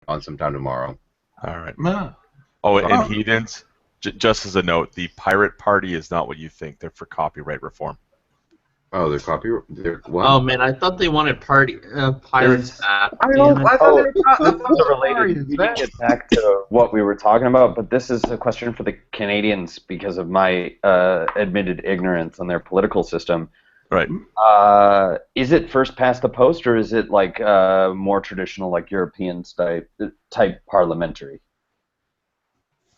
on sometime tomorrow. All right. Nah. Oh, and heathens, just as a note, the Pirate Party is not what you think. They're for copyright reform. Oh, they're what? Oh man, I thought they wanted pirates back. I Damn it. thought they were This is related. We can get back to what we were talking about, but this is a question for the Canadians because of my admitted ignorance on their political system. Right. Is it first past the post, or is it like more traditional, like European type parliamentary?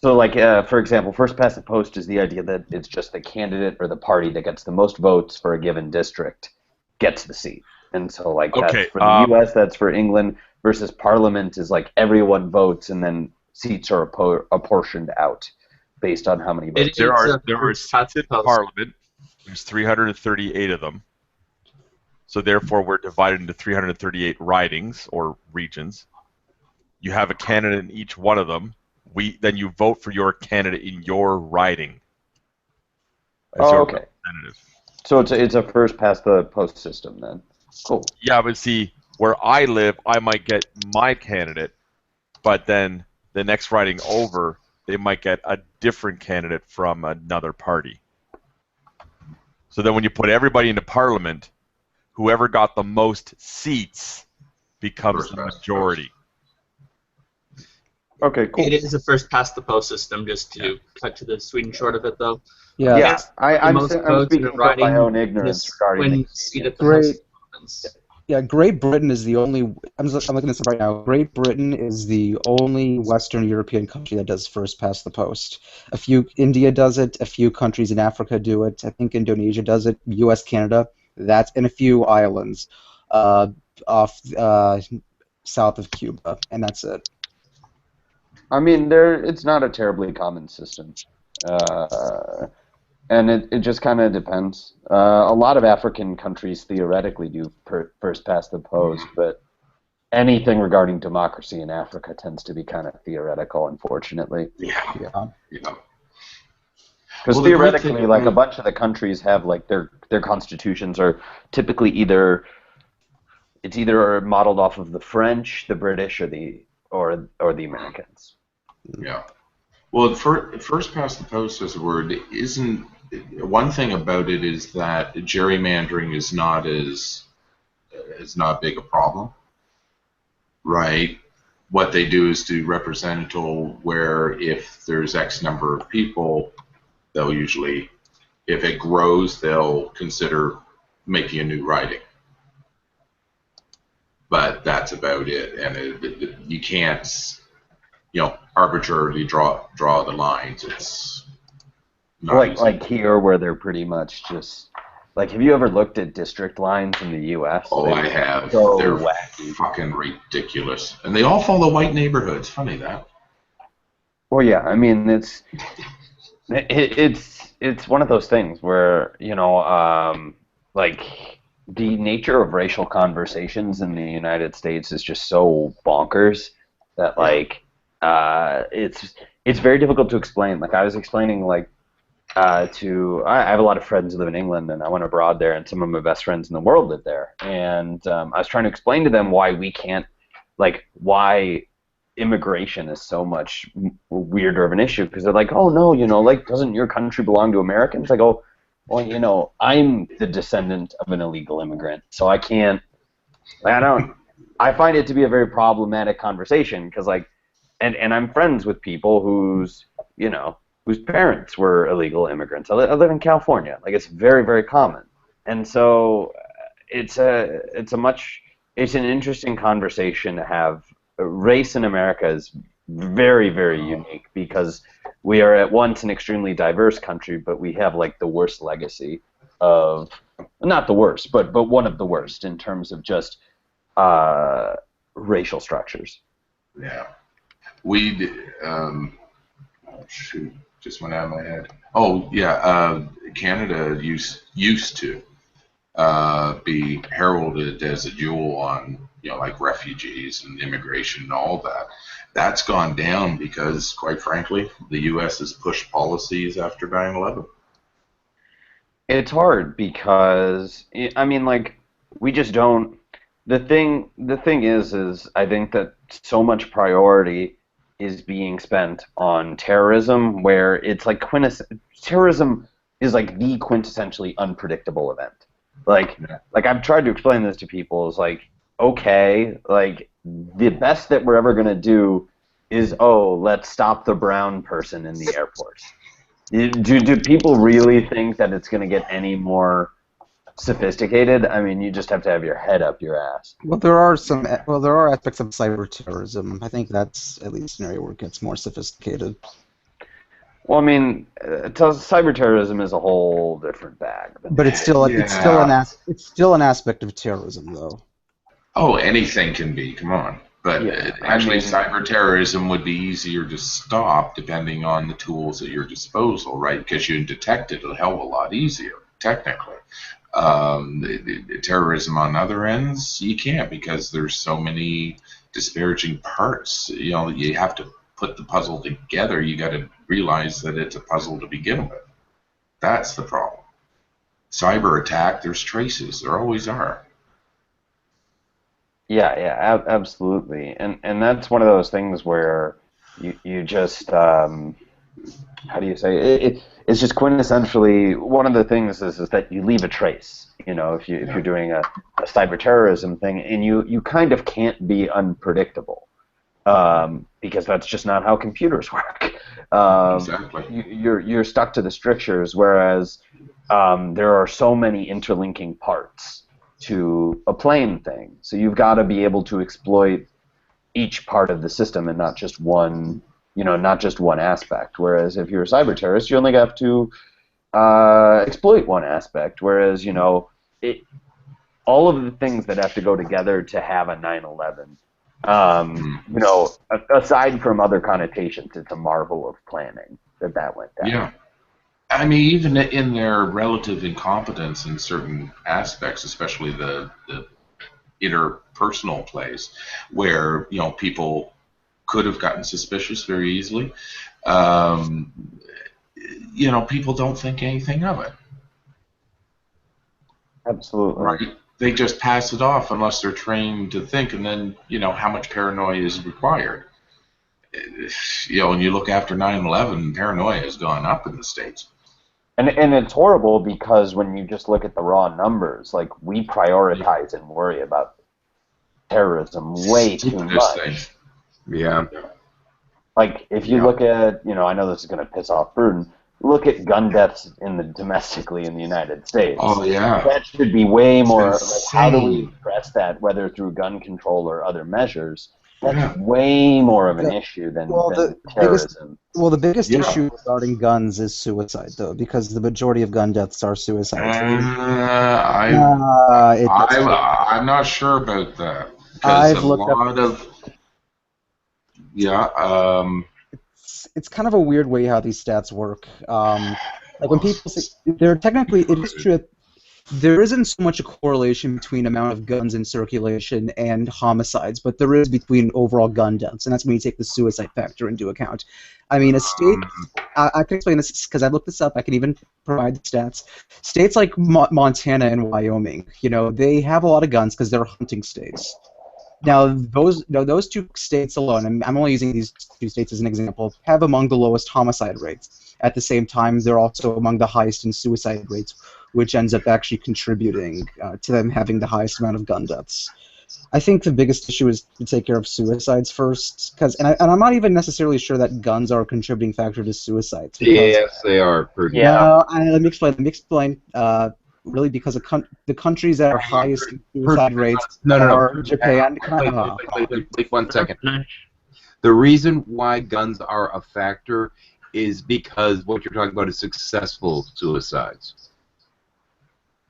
So, like, for example, first past the post is the idea that it's just the candidate or the party that gets the most votes for a given district gets the seat. And so, like, Okay, that's for the U.S., that's for England, versus Parliament is like everyone votes and then seats are apportioned out based on how many votes. There are seats in Parliament. There's 338 of them. So therefore, we're divided into 338 ridings or regions. You have a candidate in each one of them. Then you vote for your candidate in your riding. Okay. So it's a first past the post system then. Cool. Yeah, but see, where I live, I might get my candidate, but then the next riding over, they might get a different candidate from another party. So then when you put everybody into Parliament, whoever got the most seats becomes the majority. Okay, cool. It is a first past the post system, just to cut to the sweet and short of it, though. Yeah, I'm speaking of my own ignorance regarding Yeah, Great Britain is the only. I'm looking at this right now. Great Britain is the only Western European country that does first past the post. India does it. A few countries in Africa do it. I think Indonesia does it. U.S., Canada. And a few islands off south of Cuba, and that's it. I mean, it's not a terribly common system, and it just kind of depends. A lot of African countries theoretically do first past the post, but anything regarding democracy in Africa tends to be kind of theoretical, unfortunately. Yeah. Because theoretically, like a bunch of the countries have like their constitutions are typically either modeled off of the French, the British, or the Americans. Yeah. Well, first past the post as a word isn't. One thing about it is that gerrymandering is not big a problem, right? What they do is do representative, where if there's X number of people, they'll usually, if it grows, they'll consider making a new riding. But that's about it, and you can't, arbitrarily draw the lines. It's not like here, where they're pretty much just like. Have you ever looked at district lines in the U.S.? Oh, I have. So they're wacky. Fucking ridiculous, and they all follow white neighborhoods. Funny that. Well, yeah. I mean, it's one of those things where like the nature of racial conversations in the United States is just so bonkers that like. It's very difficult to explain. Like I was explaining, like I have a lot of friends who live in England, and I went abroad there, and some of my best friends in the world live there. And I was trying to explain to them why we can't, like, why immigration is so much weirder of an issue. Because they're like, oh no, like, doesn't your country belong to Americans? I go, well, I'm the descendant of an illegal immigrant, so I can't. I find it to be a very problematic conversation because, like. And I'm friends with people whose parents were illegal immigrants. I live in California. Like it's very, very common. And so it's an interesting conversation to have. Race in America is very, very unique because we are at once an extremely diverse country, but we have like the worst legacy of, not the worst, but one of the worst in terms of just racial structures. Yeah. We shoot, just went out of my head. Oh yeah, Canada used to be heralded as a jewel on like refugees and immigration and all that. That's gone down because, quite frankly, the U.S. has pushed policies after 9/11. It's hard because I mean, like we just don't. The thing is I think that so much priority is being spent on terrorism, where it's like terrorism is like the quintessentially unpredictable event. Like I've tried to explain this to people is like, okay, like the best that we're ever gonna do is, oh, let's stop the brown person in the airport. Do people really think that it's gonna get any more sophisticated? I mean, you just have to have your head up your ass. Well, there are aspects of cyber terrorism. I think that's at least an area where it gets more sophisticated. Well, I mean, cyber terrorism is a whole different bag. But it's still it's still an aspect of terrorism, though. Oh, anything can be. Come on. But actually, cyber terrorism would be easier to stop depending on the tools at your disposal, right? Because you can detect it a hell of a lot easier, technically. Terrorism on other ends, you can't, because there's so many disparaging parts. You know, you have to put the puzzle together. You got to realize that it's a puzzle to begin with. That's the problem. Cyber attack, there's traces. There always are. Yeah, absolutely, and that's one of those things where you just how do you say it? It's just quintessentially one of the things is that you leave a trace. You know, if you're doing a cyber terrorism thing, and you kind of can't be unpredictable, because that's just not how computers work. Exactly. You're stuck to the strictures, whereas there are so many interlinking parts to a plain thing. So you've got to be able to exploit each part of the system and not just one, not just one aspect. Whereas if you're a cyber terrorist, you only have to exploit one aspect. Whereas, all of the things that have to go together to have a 9/11, aside from other connotations, it's a marvel of planning that went down. Yeah. I mean, even in their relative incompetence in certain aspects, especially the interpersonal plays, where people could have gotten suspicious very easily, people don't think anything of it. Absolutely. Right? They just pass it off unless they're trained to think, and then how much paranoia is required. When you look after 9/11, paranoia has gone up in the States. And it's horrible because when you just look at the raw numbers, like, we prioritize and worry about terrorism way too much. Yeah. Like, if you look at, I know this is going to piss off Burden, look at gun deaths domestically in the United States. Oh, yeah. That should be way more, like, how do we address that, whether through gun control or other measures? That's way more of an issue than terrorism. The biggest issue regarding guns is suicide, though, because the majority of gun deaths are suicides. I'm not sure about that. I've looked up. It's kind of a weird way how these stats work. Like, when people say it is true that there isn't so much a correlation between amount of guns in circulation and homicides, but there is between overall gun deaths, and that's when you take the suicide factor into account. I mean, a state, I can explain this because I looked this up, I can even provide the stats. States like Montana and Wyoming, they have a lot of guns because they're hunting states. Now, those two states alone, and I'm only using these two states as an example, have among the lowest homicide rates. At the same time, they're also among the highest in suicide rates, which ends up actually contributing to them having the highest amount of gun deaths. I think the biggest issue is to take care of suicides first, and I'm not even necessarily sure that guns are a contributing factor to suicides. Yes, they are. Yeah. Let me explain. Really, because the countries that are highest in suicide rates are Japan. Wait 1 second. The reason why guns are a factor is because what you're talking about is successful suicides.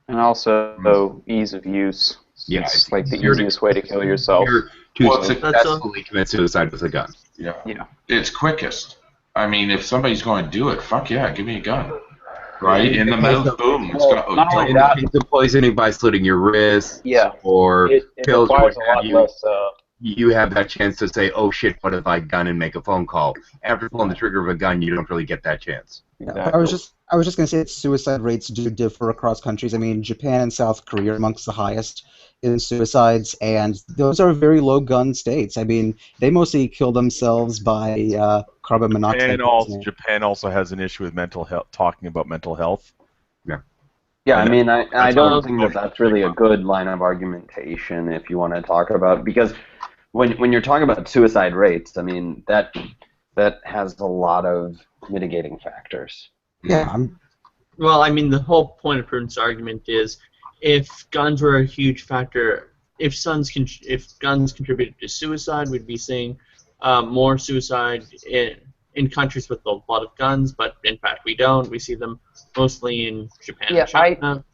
And also ease of use. Yeah, it's like the easiest way to kill yourself. To successfully commit suicide with a gun. Yeah. It's quickest. I mean, if somebody's going to do it, fuck yeah, give me a gun. Right? In the mouth, boom. It's poisoning by slitting your wrist. Yeah. Or it pills. requires a lot less. You have that chance to say, oh shit, what if I gun and make a phone call? After pulling the trigger of a gun, you don't really get that chance. Exactly. I I was just going to say that suicide rates do differ across countries. I mean, Japan and South Korea are amongst the highest in suicides, and those are very low gun states. I mean, they mostly kill themselves by carbon monoxide poisoning. Japan also has an issue with mental health, talking about mental health. Yeah, I And mean, I that's don't all- think that that's really a good line of argumentation if you want to talk about, because when you're talking about suicide rates, I mean, that has a lot of mitigating factors. Yeah, Well, I mean, the whole point of Prudent's argument is, if guns were a huge factor, if guns contributed to suicide, we'd be seeing more suicide in countries with a lot of guns, but in fact we don't. We see them mostly in Japan and China.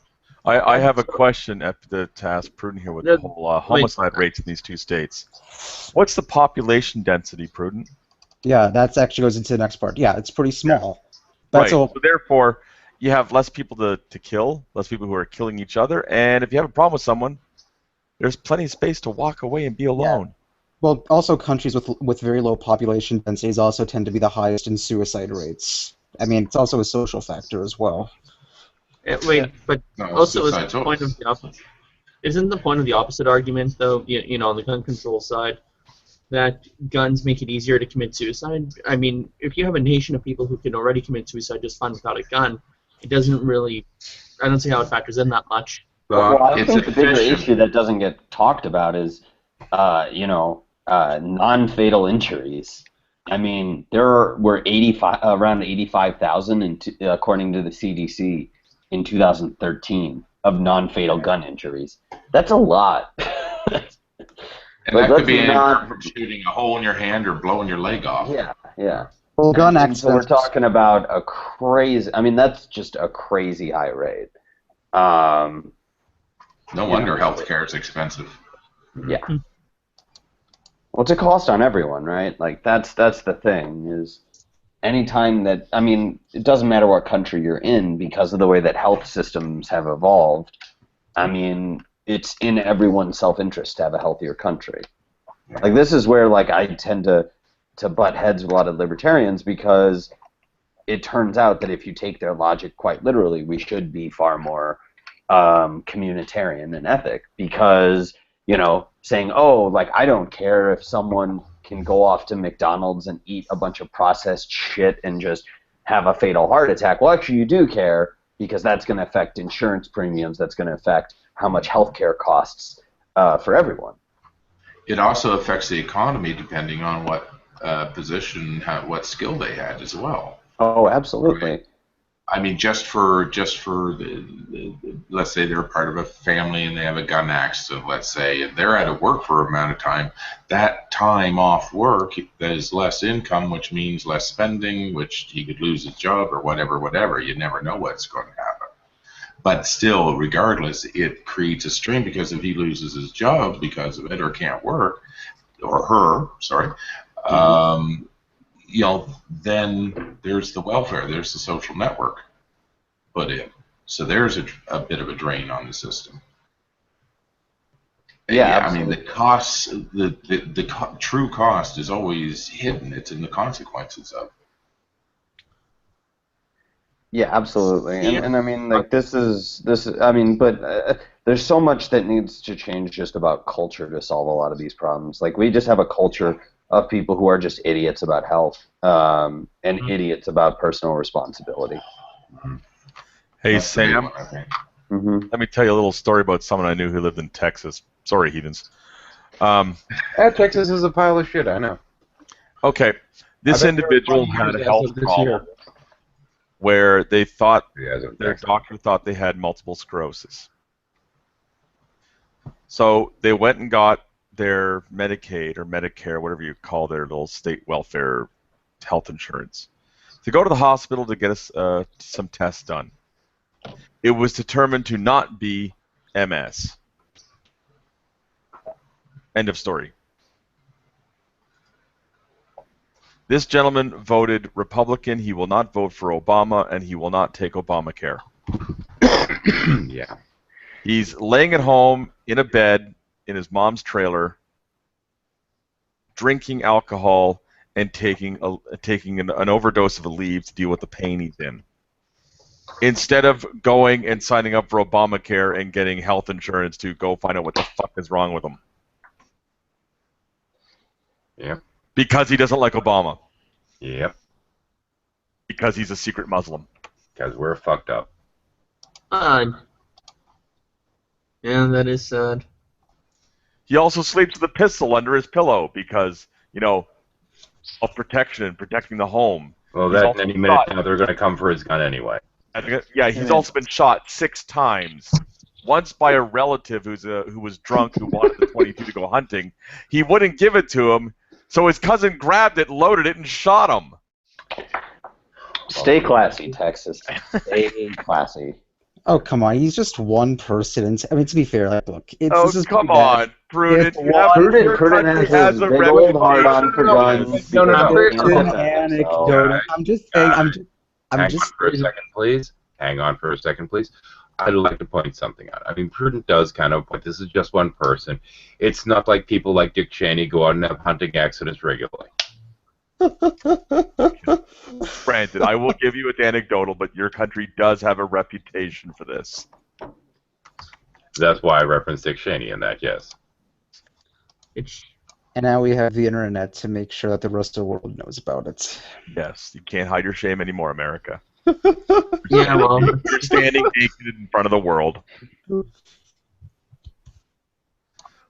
I have a question to ask Prudent here with the whole homicide rates in these two states. What's the population density, Prudent? Yeah, that actually goes into the next part. Yeah, it's pretty small. Right. So therefore, you have less people to kill, less people who are killing each other, and if you have a problem with someone, there's plenty of space to walk away and be alone. Well, also countries with very low population densities also tend to be the highest in suicide rates. I mean, it's also a social factor as well. But No, also suicide's isn't the point of the opposite argument, though, you know, on the gun control side, that guns make it easier to commit suicide? I mean, if you have a nation of people who can already commit suicide just fine without a gun, it doesn't really, I don't see how it factors in that much. Well, I think the bigger efficient. issue that doesn't get talked about is, non-fatal injuries. I mean, there were around 85,000, according to the CDC, in 2013 of non-fatal gun injuries. That's a lot. And that could be anything from shooting a hole in your hand or blowing your leg off. Yeah. Well, gun And so we're accidents. talking about a crazy. I mean, that's just a crazy high rate. No wonder healthcare is expensive. Yeah. Well, it's a cost on everyone, right? Like that's the thing is, anytime that, I mean, it doesn't matter what country you're in because of the way that health systems have evolved. I mean, it's in everyone's self-interest to have a healthier country. Like this is where like I tend to butt heads with a lot of libertarians, because it turns out that if you take their logic quite literally, we should be far more communitarian and ethic, because, you know, saying, oh, like I don't care if someone can go off to McDonald's and eat a bunch of processed shit and just have a fatal heart attack. Well, actually, you do care, because that's going to affect insurance premiums. That's going to affect how much healthcare costs for everyone. It also affects the economy depending on what position, what skill they had as well. Oh, absolutely. Right. I mean, just for the let's say they're part of a family and they have a gun accident, let's say, and they're out of work for an amount of time. That time off work, there's less income, which means less spending, which he could lose his job or whatever. You never know what's going to happen. But still, regardless, it creates a strain, because if he loses his job because of it or can't work, or her, sorry, you know, then there's the welfare, there's the social network put in. So there's a bit of a drain on the system. Yeah, I mean, the costs, the true cost is always hidden. It's in the consequences of. Yeah, absolutely. And I mean, like this is I mean, but there's so much that needs to change just about culture to solve a lot of these problems. Like we just have a culture of people who are just idiots about health and idiots about personal responsibility. Hey, That's the big Sam, one, I think. let me tell you a little story about someone I knew who lived in Texas. Sorry, heathens. Texas is a pile of shit, I know. Okay, this individual had a health problem where they thought their doctor thought they had multiple sclerosis. So they went and got their Medicaid or Medicare, whatever you call their little state welfare health insurance, to go to the hospital to get some tests done. It was determined to not be MS. End of story. This gentleman voted Republican. He will not vote for Obama, and he will not take Obamacare. Yeah. He's laying at home in a bed in his mom's trailer, drinking alcohol and taking an overdose of Aleve to deal with the pain he's in. instead of going and signing up for Obamacare and getting health insurance to go find out what the fuck is wrong with him. Yep. Because he doesn't like Obama. Yep. Because he's a secret Muslim. Because we're fucked up. Yeah, that is sad. He also sleeps with a pistol under his pillow because, you know, of protection and protecting the home. Well, He's that also any minute shot. now they're going to come for his gun anyway. Yeah, he's also been shot 6 times. Once by a relative who was drunk who wanted the 22 to go hunting. He wouldn't give it to him, so his cousin grabbed it, loaded it, and shot him. Stay classy, Texas. Stay classy. Oh, come on. He's just one person. And I mean, to be fair, like, look. Oh, this is come pretty bad. on, Prudent. It's Prudent has a big old hard on for guns. No, no, no. It's an anecdote. I'm just saying. I'm just. Hang on for a second, please. Hang on for a second, please. I'd like to point something out. I mean, Prudent does kind of point. This is just one person. It's not like people like Dick Cheney go out and have hunting accidents regularly. Granted, I will give you it's anecdotal, but your country does have a reputation for this. That's why I referenced Dick Cheney in that, yes. And now we have the internet to make sure that the rest of the world knows about it. Yes, you can't hide your shame anymore, America. Yeah, well, You're standing naked in front of the world.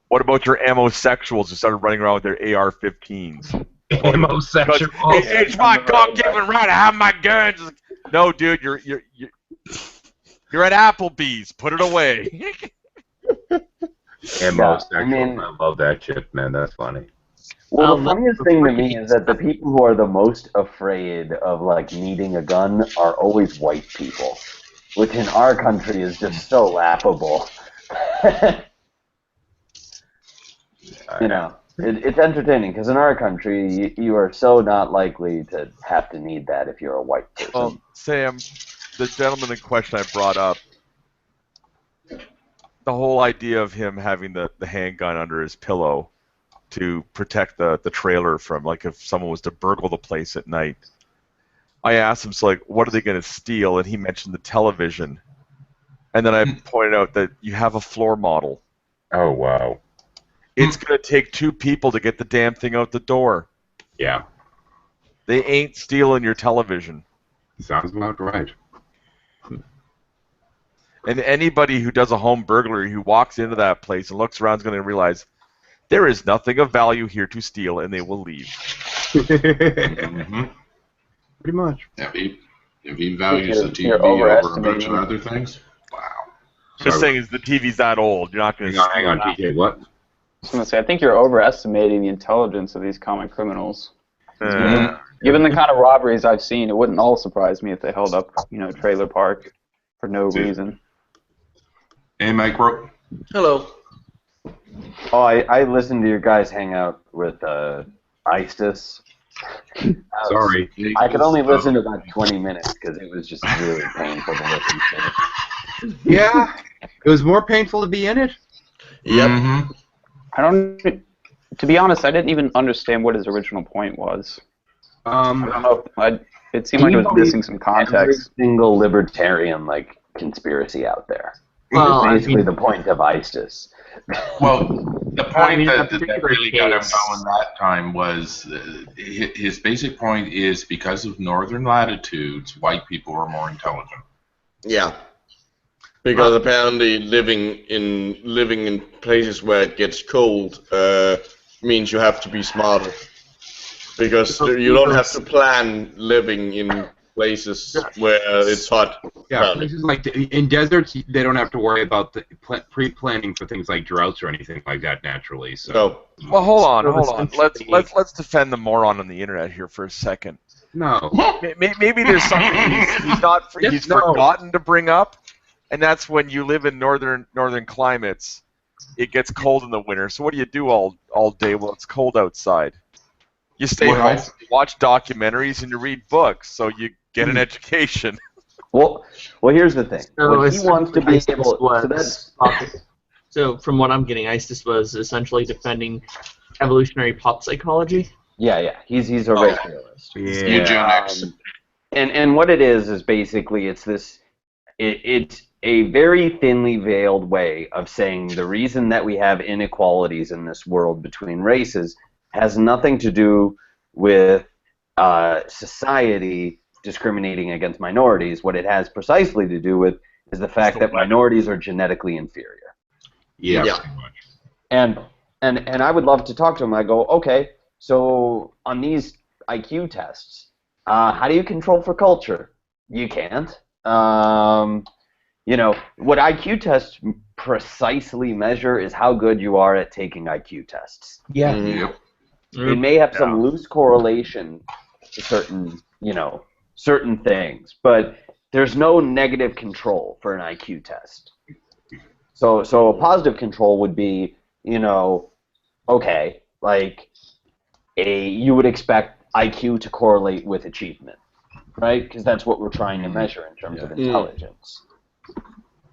What about your amosexuals who started running around with their AR-15s? Homosexual. It's my God-given right to have my guns. No, dude, you're at Applebee's. Put it away. Homosexual. I love that shit, man. That's funny. Well, the funniest thing to me is that the people who are the most afraid of, like, needing a gun are always white people, which in our country is just so laughable. You know, it's entertaining, because in our country, you are so not likely to have to need that if you're a white person. Well, Sam, the gentleman in question I brought up, the whole idea of him having the handgun under his pillow to protect the trailer from, like, if someone was to burgle the place at night. I asked him, so, like, what are they going to steal? And he mentioned the television. And then I pointed out that you have a floor model. Oh, wow. It's going to take 2 people to get the damn thing out the door. Yeah. They ain't stealing your television. Sounds about right. And anybody who does a home burglary who walks into that place and looks around is going to realize there is nothing of value here to steal, and they will leave. Mm-hmm. Pretty much. If he values the TV You're over a bunch overestimating of other things, wow. Just saying is the TV's that old. You're not going to Hang on, TJ, what? I was going to say, I think you're overestimating the intelligence of these comic criminals. Given the kind of robberies I've seen, it wouldn't all surprise me if they held up, you know, Trailer Park for no reason. Hey, Micro. Hello. Oh, I listened to your guys hang out with ISIS. Sorry. I could only listen to about 20 minutes because it was just really painful to listen to. Yeah. It was more painful to be in it. Yep. Mm-hmm. I don't. To be honest, I didn't even understand what his original point was. I don't know. It seemed like it was missing some context. Every single libertarian like conspiracy out there. Well, It's basically I mean, the point of ISIS. Well, the point in that particular really got him case- going that time was his basic point is because of northern latitudes, white people are more intelligent. Yeah. Because apparently living in places where it gets cold means you have to be smarter. Because you don't have to plan living in places where it's hot. Yeah, places like in deserts, they don't have to worry about the pre-planning for things like droughts or anything like that naturally. So. So, Well, hold on. essentially- Let's defend the moron on the internet here for a second. No. Maybe there's something he's forgotten to bring up, and that's when you live in northern climates, it gets cold in the winter. So what do you do all day while it's cold outside? You stay home, you watch documentaries, and you read books, so you get an education. Well, here's the thing. So What he wants to be ISIS able. was- So that's So from what I'm getting, ISIS was essentially defending evolutionary pop psychology. yeah. He's a race realist. Eugenics. And what it is basically it's this it's a very thinly veiled way of saying the reason that we have inequalities in this world between races has nothing to do with society discriminating against minorities. What it has precisely to do with is the fact that minorities are genetically inferior. Yeah, Yeah. pretty much. And I would love to talk to him. I go, okay, so on these IQ tests, how do you control for culture? You can't. You know, what IQ tests precisely measure is how good you are at taking IQ tests. Yeah. Yep. It may have some loose correlation to certain, you know, certain things, but there's no negative control for an IQ test. So a positive control would be, you know, okay, like you would expect IQ to correlate with achievement, right? Because that's what we're trying to measure in terms of intelligence.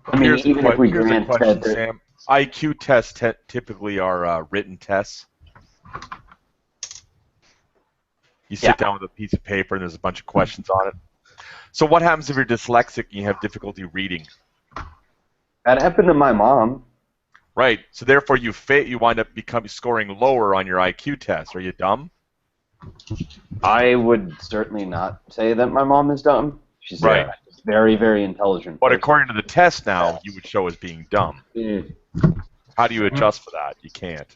I mean, Here's even if we here's a grant question, that Sam. IQ tests typically are written tests. You sit down with a piece of paper and there's a bunch of questions on it. So what happens if you're dyslexic and you have difficulty reading? that happened to my mom. Right. So therefore you wind up scoring lower on your IQ test. Are you dumb? I would certainly not say that my mom is dumb. She's Right. a very, very intelligent But person. according to the test now, you would show as being dumb. Mm. How do you adjust for that? You can't.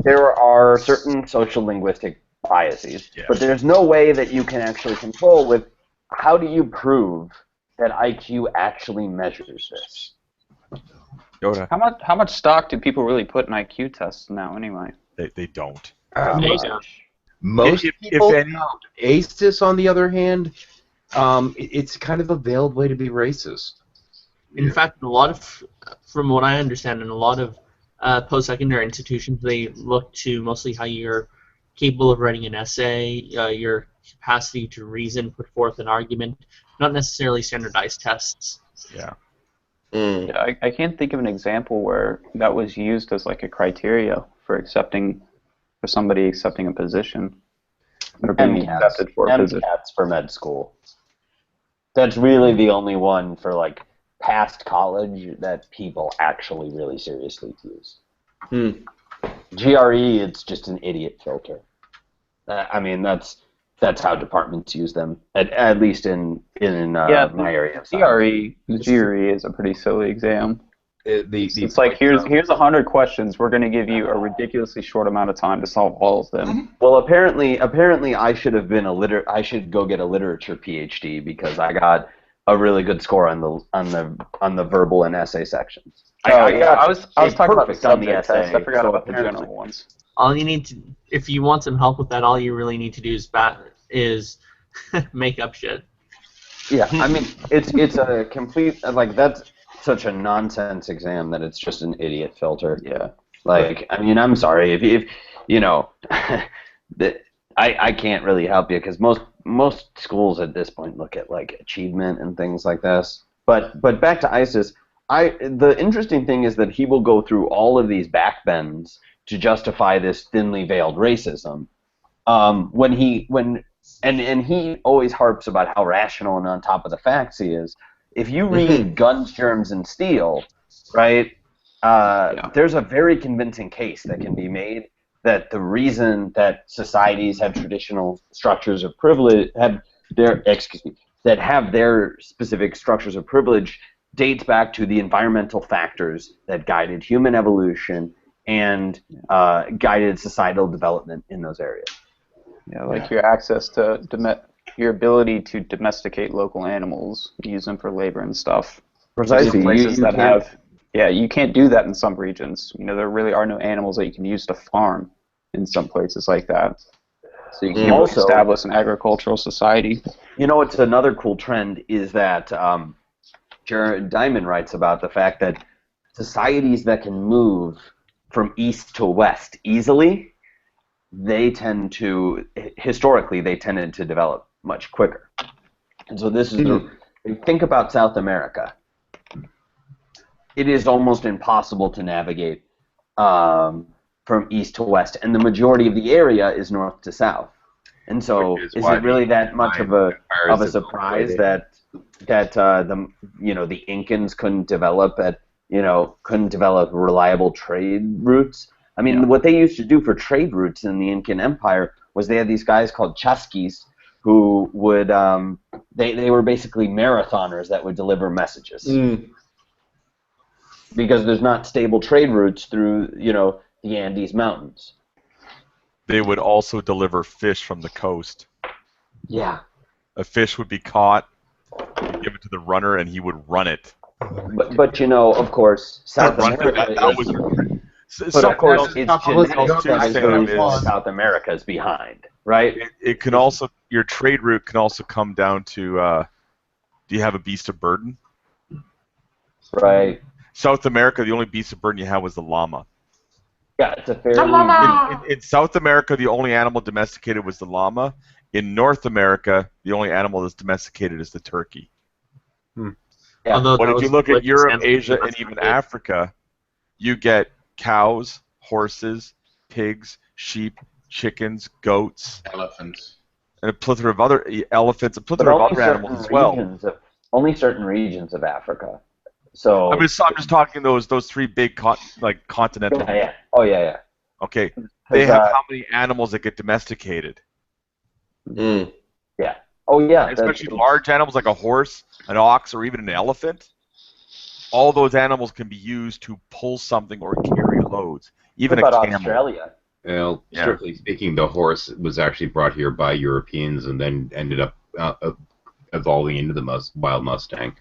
There are certain social linguistic biases, Yeah. but there's no way that you can actually control with how do you prove that IQ actually measures this? Yoda, How much stock do people really put in IQ tests now, anyway? they don't. Most If people any- don't. ACES, on the other hand, it's kind of a veiled way to be racist. In fact, a lot of, from what I understand, in a lot of post-secondary institutions, they look to mostly how you're capable of writing an essay, your capacity to reason, put forth an argument, not necessarily standardized tests. Yeah. Mm. Yeah, I can't think of an example where that was used as like a criteria for somebody accepting a position or being accepted for a position. MCATs for med school. That's really the only one for like past college that people actually really seriously use. Hmm. GRE, it's just an idiot filter. I mean, that's how departments use them, at least in my area. Of the GRE is a pretty silly exam. It's like here's 100 questions. We're going to give you a ridiculously short amount of time to solve all of them. Well, apparently, I should have been I should go get a literature PhD because I got a really good score on the verbal and essay sections. I was talking about the perfect on the subject essay. test. I forgot so about the apparently- general ones. All you need to, if you want some help with that, all you really need to do is make up shit. Yeah, I mean, it's a complete, like, that's such a nonsense exam that it's just an idiot filter. Yeah. Like, I mean, I'm sorry if you know, I can't really help you because most schools at this point look at like achievement and things like this. But back to ISIS, the interesting thing is that he will go through all of these backbends to justify this thinly veiled racism. And he always harps about how rational and on top of the facts he is. If you read Guns, Germs, and Steel, right, there's a very convincing case that can be made that the reason that societies have traditional structures of privilege, have their specific structures of privilege, dates back to the environmental factors that guided human evolution and guided societal development in those areas. Yeah, like your access to your ability to domesticate local animals, use them for labor and stuff. Precisely. Places that have, you can't do that in some regions. You know, there really are no animals that you can use to farm in some places like that. So you can't Also, establish an agricultural society. You know what's another cool trend is that Jared Diamond writes about the fact that societies that can move from east to west easily, historically they tended to develop much quicker. And so this is think about South America. It is almost impossible to navigate from east to west, and the majority of the area is north to south. And so, Which is is why it really that much of a empires surprise have that the Incans couldn't develop reliable trade routes? I mean, what they used to do for trade routes in the Incan Empire was they had these guys called chasquis who would they were basically marathoners that would deliver messages. Because there's not stable trade routes through, the Andes Mountains. They would also deliver fish from the coast. Yeah. A fish would be caught, you'd give it to the runner, and he would run it. But of course, South America. But of course, it's genetic that South America is behind, right? It can also, your trade route can also come down to, do you have a beast of burden? Right. South America, the only beast of burden you had was the llama. Yeah, it's a fair. In South America, the only animal domesticated was the llama. In North America, the only animal that's domesticated is the turkey. Yeah. But if you look at Europe, Asia, and even Africa, you get cows, horses, pigs, sheep, chickens, goats, Elephants. and a plethora of other elephants, a But plethora of only other certain animals as well. Only certain regions of Africa. So I'm just talking those three big continental. Yeah. Oh yeah. Okay, they have how many animals that get domesticated? Mm. Yeah. Oh yeah. Especially large animals like a horse, an ox, or even an elephant. All those animals can be used to pull something or carry loads. Even what about a camel. Australia? Well, strictly speaking, the horse was actually brought here by Europeans and then ended up evolving into the wild Mustang.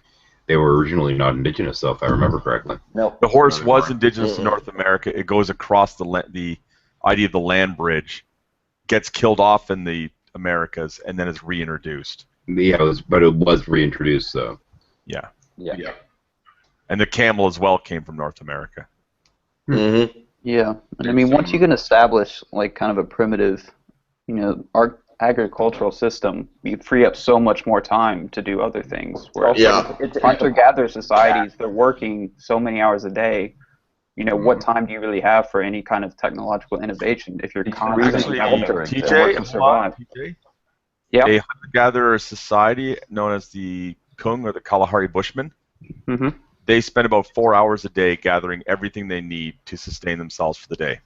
They were originally not indigenous, though, if I remember correctly. No. The horse was indigenous to North America. It goes across the idea of the land bridge, gets killed off in the Americas, and then is reintroduced. Yeah, but it was reintroduced, though. Yeah. Yeah. And the camel as well came from North America. Mm-hmm. Yeah, and I mean, once you can establish like kind of a primitive, our agricultural system, you free up so much more time to do other things. Whereas hunter-gatherer societies, they're working so many hours a day. What time do you really have for any kind of technological innovation if you're constantly TJ, to survive? Yeah. A hunter-gatherer society known as the Kung or the Kalahari Bushmen. Mm-hmm. They spend about 4 hours a day gathering everything they need to sustain themselves for the day.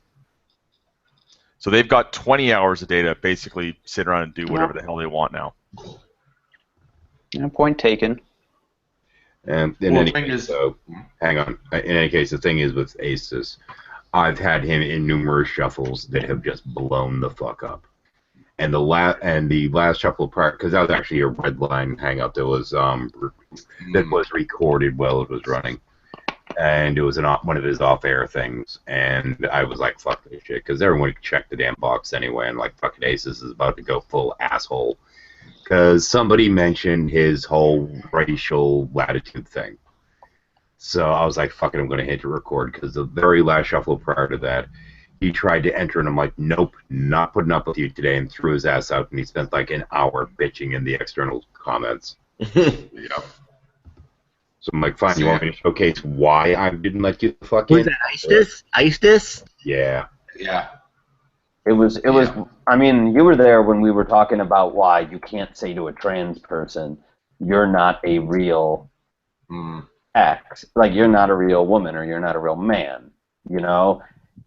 So they've got 20 hours a day to basically sit around and do whatever the hell they want now. Point taken. And in any case, hang on. In any case, the thing is with Aces, I've had him in numerous shuffles that have just blown the fuck up. And the last shuffle prior, because that was actually a red line hangout that was recorded while it was running, and it was one of his off-air things, and I was like, "Fuck this shit," because everyone checked the damn box anyway, and like, fucking Aces is about to go full asshole, because somebody mentioned his whole racial latitude thing. So I was like, "Fuck it, I'm going to hit record," because the very last shuffle prior to that, he tried to enter, and I'm like, nope, not putting up with you today, and threw his ass out, and he spent like an hour bitching in the external comments. Yep. So I'm like, fine, you want me to showcase why I didn't let you the fuck in? Was that Istis? Istis? Yeah. Yeah. It was. I mean, you were there when we were talking about why you can't say to a trans person, "You're not a real X," like you're not a real woman or you're not a real man,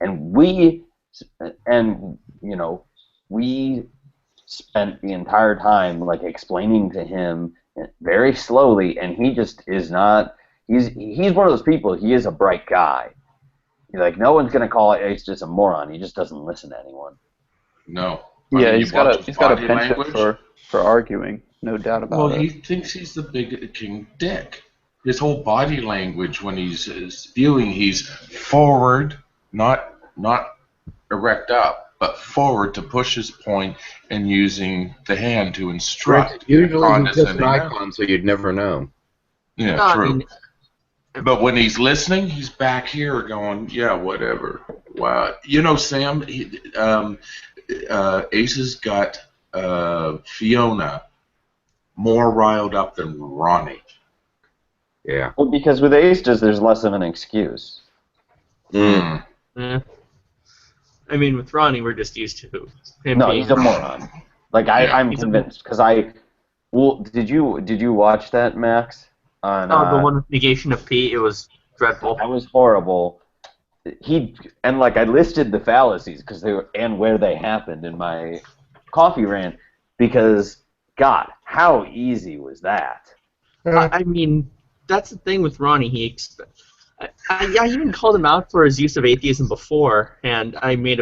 And we spent the entire time like explaining to him very slowly, and he just is not. He's one of those people. He is a bright guy. He's like, no one's gonna call Ace just a moron. He just doesn't listen to anyone. No. Yeah, he's got a penchant for arguing, no doubt about it. Well, he thinks he's the big king dick. His whole body language when he's spewing, he's forward, not erect up, but forward to push his point and using the hand to instruct. Usually he's just an icon, so you'd never know. Yeah, true. But when he's listening, he's back here going, yeah, whatever. Wow. Sam, Ace's got Fiona more riled up than Ronnie. Yeah. Well, because with Aces, there's less of an excuse. I mean, with Ronnie, we're just used to him. No, he's a moron. Like Yeah. I'm convinced because did you watch that, Max? On the one with negation of P, it was dreadful. that was horrible. I listed the fallacies because they were and where they happened in my coffee rant because God, how easy was that? I mean, that's the thing with Ronnie. I even called him out for his use of atheism before, and I made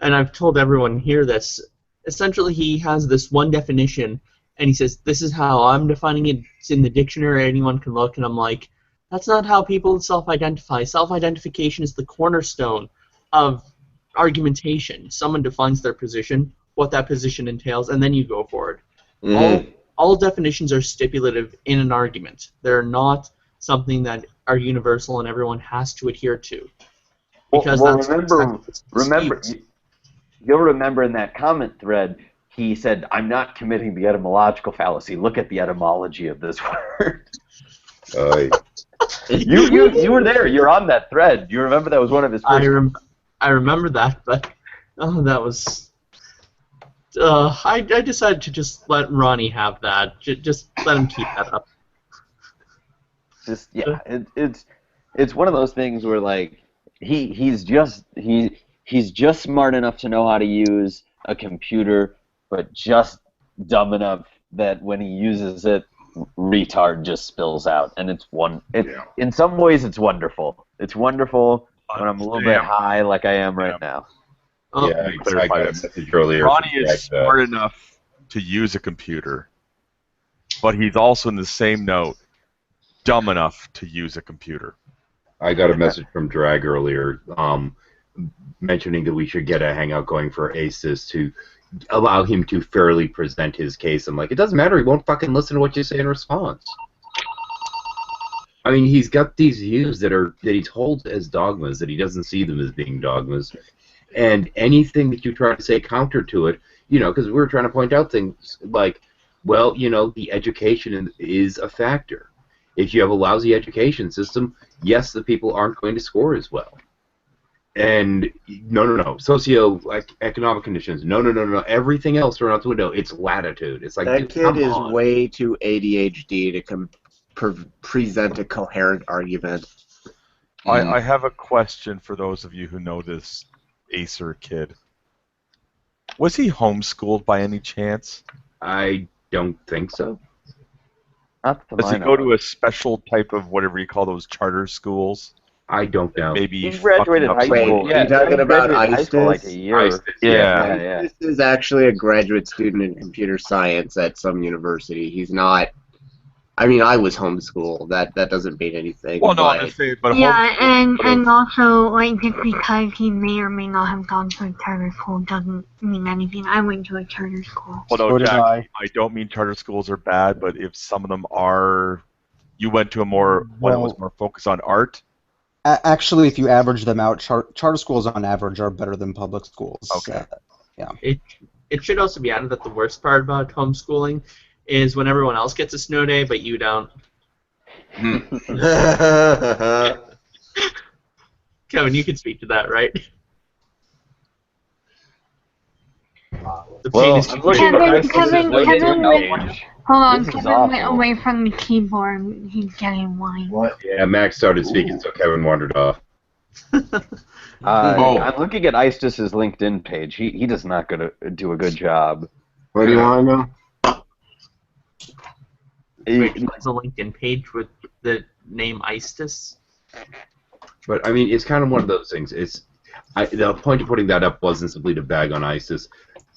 and I've told everyone here this. Essentially, he has this one definition, and he says, "This is how I'm defining it. It's in the dictionary. Anyone can look." And I'm like, "That's not how people self-identify. Self-identification is the cornerstone of argumentation. Someone defines their position, what that position entails, and then you go for it. Mhm. All definitions are stipulative in an argument. They're not something that are universal and everyone has to adhere to. Because that's remember, you'll remember in that comment thread, he said, "I'm not committing the etymological fallacy. Look at the etymology of this word." You were there. You're on that thread. You remember that was one of his first. I remember that, but that was. I decided to just let Ronnie have that. Just let him keep that up. It's one of those things where like he's just smart enough to know how to use a computer, but just dumb enough that when he uses it, retard just spills out, and in some ways it's wonderful. It's wonderful when I'm a little bit high, like I am right now. Yeah, I got a message earlier. Ronnie is smart enough to use a computer, but he's also in the same note dumb enough to use a computer. I got a message from Drag earlier mentioning that we should get a hangout going for ACES to allow him to fairly present his case. I'm like, it doesn't matter. He won't fucking listen to what you say in response. I mean, he's got these views that he holds as dogmas, that he doesn't see them as being dogmas. And anything that you try to say counter to it, because we're trying to point out things like, well, the education is a factor. If you have a lousy education system, yes, the people aren't going to score as well. And no. Socio-economic conditions, no. Everything else thrown out the window. It's latitude. It's like that kid is way too ADHD to present a coherent argument. I have a question for those of you who know this Acer kid. Was he homeschooled by any chance? I don't think so. Does he go to a special type of whatever you call those charter schools? I don't know. Maybe he graduated high school. Yeah, talking about ISTIS? Like a year. Yeah. This is actually a graduate student in computer science at some university. He's not. I mean, I was homeschooled. That doesn't mean anything. Well, no, I'm just saying, but and also, like, just because he may or may not have gone to a charter school doesn't mean anything. I went to a charter school. Well, no, Jack, I don't mean charter schools are bad, but if some of them are, you went to one that was more focused on art. Actually, if you average them out, charter schools on average are better than public schools. Okay. Yeah. It should also be added that the worst part about homeschooling is when everyone else gets a snow day, but you don't. Kevin, you can speak to that, right? Kevin went away from the keyboard. He's getting whine. Yeah, Max started speaking, so Kevin wandered off. I'm looking at ISTIS's LinkedIn page. He does not do a good job. What do you want to know? It's a LinkedIn page with the name ISTIS. But I mean, it's kind of one of those things. The point of putting that up wasn't simply to bag on ISIS.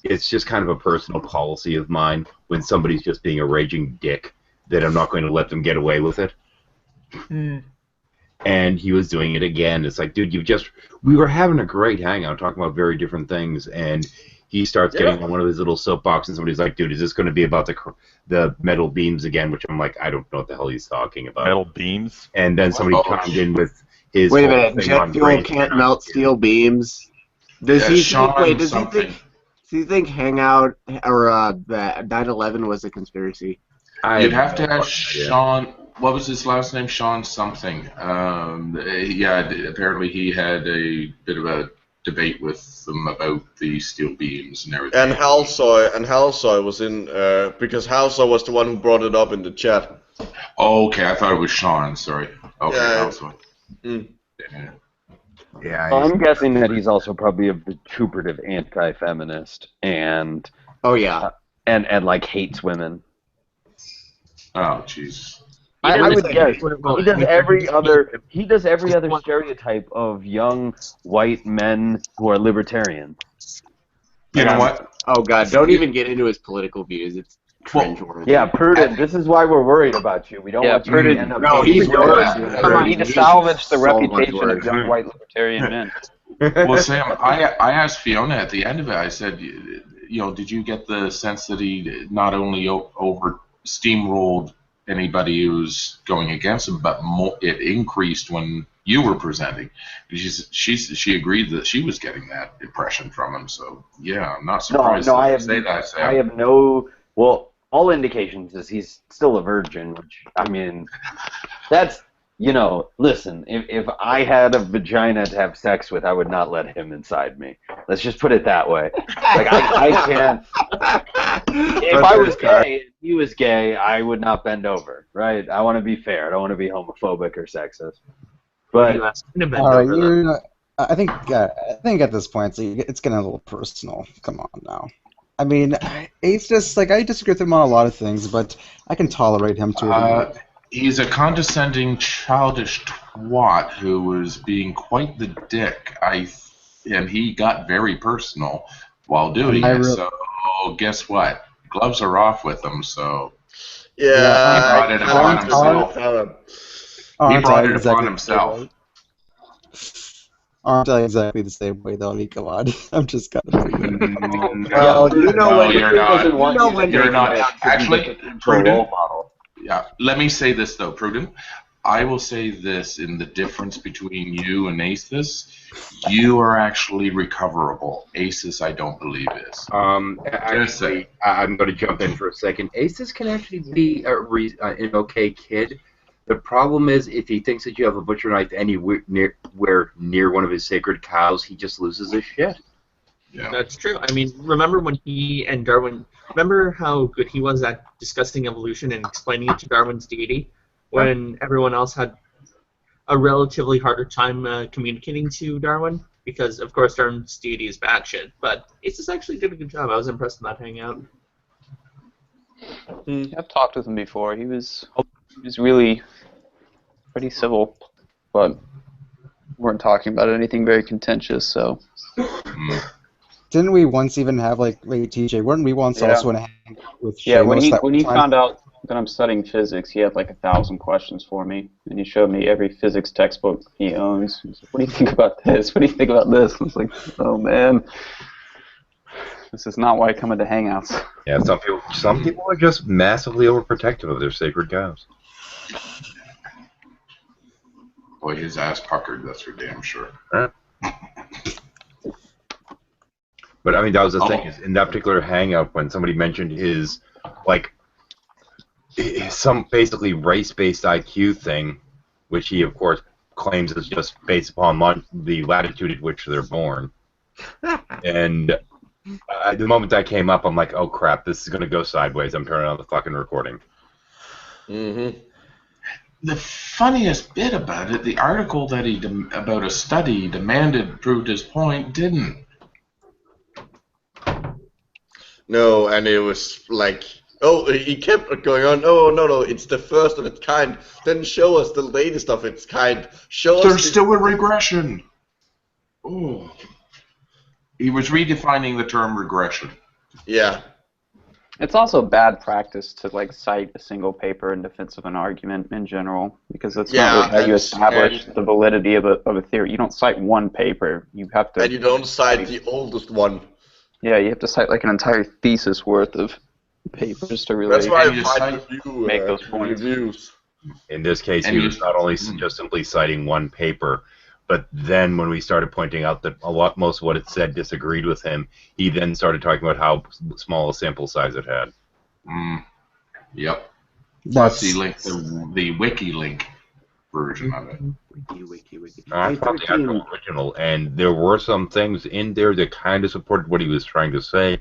It's just kind of a personal policy of mine when somebody's just being a raging dick that I'm not going to let them get away with it. And he was doing it again. It's like, dude, we were having a great hangout talking about very different things, and he starts getting on one of his little soapboxes, and somebody's like, dude, is this going to be about the metal beams again? Which I'm like, I don't know what the hell he's talking about. Metal beams? And then somebody chimed in with his Wait a whole minute, thing jet on fuel brain can't melt steel beams? Does he think Hangout or 9/11 was a conspiracy? You'd have to ask Sean. What was his last name? Sean something. Yeah, apparently he had a bit of a debate with them about the steel beams and everything. And Halsoy was in because Halsoy was the one who brought it up in the chat. Oh, okay, I thought it was Sean. Sorry. Okay, Yeah. Halsoy. Yeah. Yeah. I'm guessing that he's also probably a vituperative anti-feminist and Oh yeah. and like hates women. Oh, Jesus. I would guess Well, he does we- every other stereotype of young white men who are libertarian. You know what? Oh God, don't even get into his political views. It's cringeworthy. Yeah, Prudent, this is why we're worried about you. We don't Yeah, want you to Prudent- end up No, he's dating worse. women. Come on, We need to he's salvage the so much reputation worse. of young white libertarian men. Well, Sam, I asked Fiona at the end of it. I said, did you get the sense that he not only over steamrolled anybody who's going against him, but it increased when you were presenting? She agreed that she was getting that impression from him. So yeah, I'm not surprised. No, that I you have, say that, Sam. I have no. Well, all indications is he's still a virgin. Which I mean, that's Listen, if I had a vagina to have sex with, I would not let him inside me. Let's just put it that way. Like I can't. If I was gay and he was gay, I would not bend over. Right? I want to be fair. I don't want to be homophobic or sexist. But You asked me to bend All right, over, though. I think at this point it's getting a little personal. Come on now. I mean, Ace just I disagree with him on a lot of things, but I can tolerate him to a degree. He's a condescending, childish twat who was being quite the dick. And he got very personal while doing it. So guess what? Gloves are off with him. So Yeah, he brought it upon himself. He brought it upon himself. Aren't I exactly the same way though? I mean, come on. I'm just kind of. Well, you know when you're not. you're not. Actually, role Prudent. model. Yeah. Let me say this though, Prudent. I will say this in the difference between you and Aces. You are actually recoverable. Aces, I don't believe is. Actually, I'm going to jump in for a second. Aces can actually be an okay kid. The problem is if he thinks that you have a butcher knife anywhere near one of his sacred cows, he just loses his shit. Yeah. That's true. I mean, remember when he and Darwin... Remember how good he was at discussing evolution and explaining it to Darwin's deity when everyone else had a relatively harder time communicating to Darwin? Because, of course, Darwin's deity is batshit. But Aces actually did a good job. I was impressed in that hangout. I've talked with him before. He was really pretty civil, but weren't talking about anything very contentious, so... Didn't we once even have wait, TJ? Weren't we once also in a hangout with Yeah, when Shamos he found out that I'm studying physics, he had 1,000 questions for me, and he showed me every physics textbook he owns. He's like, "What do you think about this? What do you think about this?" I was like, "Oh man, this is not why I come into Hangouts." Yeah, some people are just massively overprotective of their sacred cows. Boy, his ass puckered. That's for damn sure. But I mean, that was the thing. Is in that particular hangout, when somebody mentioned his some basically race-based IQ thing, which he of course claims is just based upon the latitude at which they're born, and the moment that came up, I'm like, oh crap, this is gonna go sideways. I'm turning on the fucking recording. Mm-hmm. The funniest bit about it, the article that about a study demanded proved his point didn't. No, and it was he kept going on, no, it's the first of its kind. Then show us the latest of its kind. There's still a regression. Oh. He was redefining the term regression. Yeah. It's also bad practice to cite a single paper in defense of an argument in general, because that's not really how you establish the validity of a theory. You don't cite one paper. You have to. And you don't cite the oldest one. Yeah, you have to cite an entire thesis worth of papers to really That's why make those points. Reviews. In this case, he was not only just simply citing one paper, but then when we started pointing out that most of what it said disagreed with him, he then started talking about how small a sample size it had. Yep. Plus he linked the wiki link. version of it. Wiki. I Hey, found the 13. actual original, and there were some things in there that kind of supported what he was trying to say,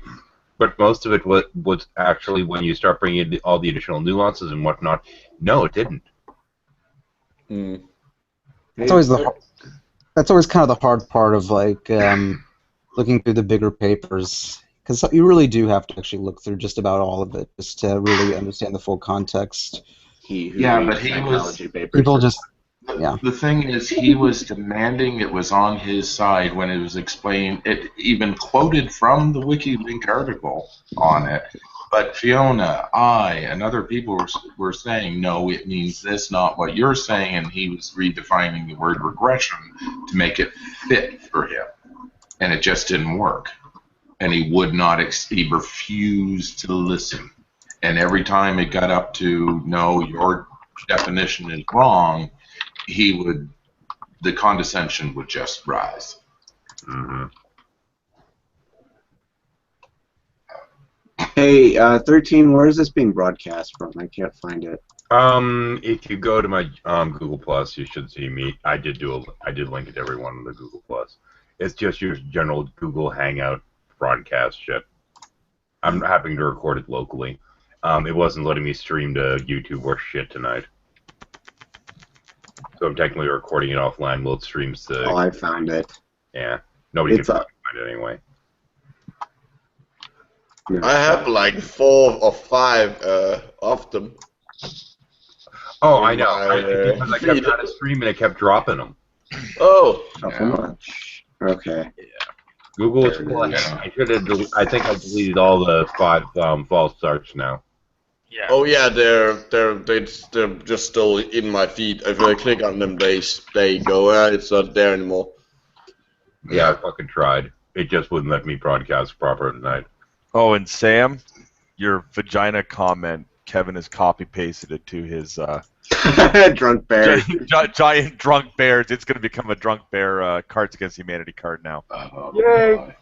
but most of it was actually, when you start bringing in all the additional nuances and whatnot, no, it didn't. Mm. That's always that's always kind of the hard part of like looking through the bigger papers, because you really do have to actually look through just about all of it just to really understand the full context. Yeah, but he was. People just The thing is, he was demanding it was on his side when it was explained. It even quoted from the WikiLink article on it. But Fiona, and other people were saying, no, it means this, not what you're saying, and he was redefining the word regression to make it fit for him. And it just didn't work. And he would not, he refused to listen. And every time it got up to, no, your definition is wrong, the condescension would just rise. Mm-hmm. Hey, 13, where is this being broadcast from? I can't find it. If you go to my Google Plus, you should see me. I did link it to everyone on the Google Plus. It's just your general Google Hangout broadcast shit. I'm having to record it locally. It wasn't letting me stream to YouTube or shit tonight. So I'm technically recording it offline while it streams to... Oh, I found it. Yeah. Nobody can find it anyway. I have like 4 or 5 of them. Oh, I know. Because I kept trying to stream and it kept dropping them. Oh. Not much. Okay. Yeah. Google is full of hate. I think I deleted all the 5 false starts now. Yeah. Oh yeah, they're just still in my feed. If I click on them, they go. It's not there anymore. Yeah, I fucking tried. It just wouldn't let me broadcast proper tonight. Oh, and Sam, your vagina comment, Kevin has copy pasted it to his drunk bear. Giant drunk bears. It's going to become a drunk bear Cards Against Humanity card now. Yay!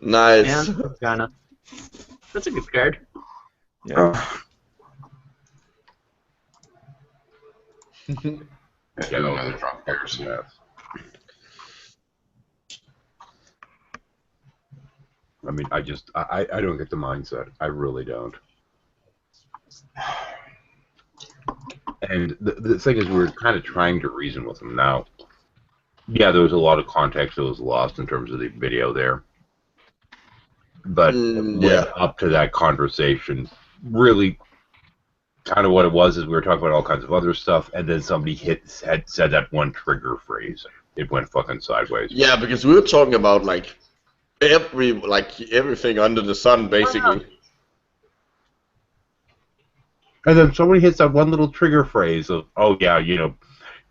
Nice. Yeah, that's a good card. Yeah. Another drunk bears. Yeah. I mean, I don't get the mindset. I really don't. And the thing is, we're kind of trying to reason with him now. Yeah, there was a lot of context that was lost in terms of the video there. But up to that conversation, really, kind of what it was is we were talking about all kinds of other stuff, and then somebody had said that one trigger phrase. It went fucking sideways. Yeah, because we were talking about like everything under the sun, basically. And then somebody hits that one little trigger phrase of, oh yeah,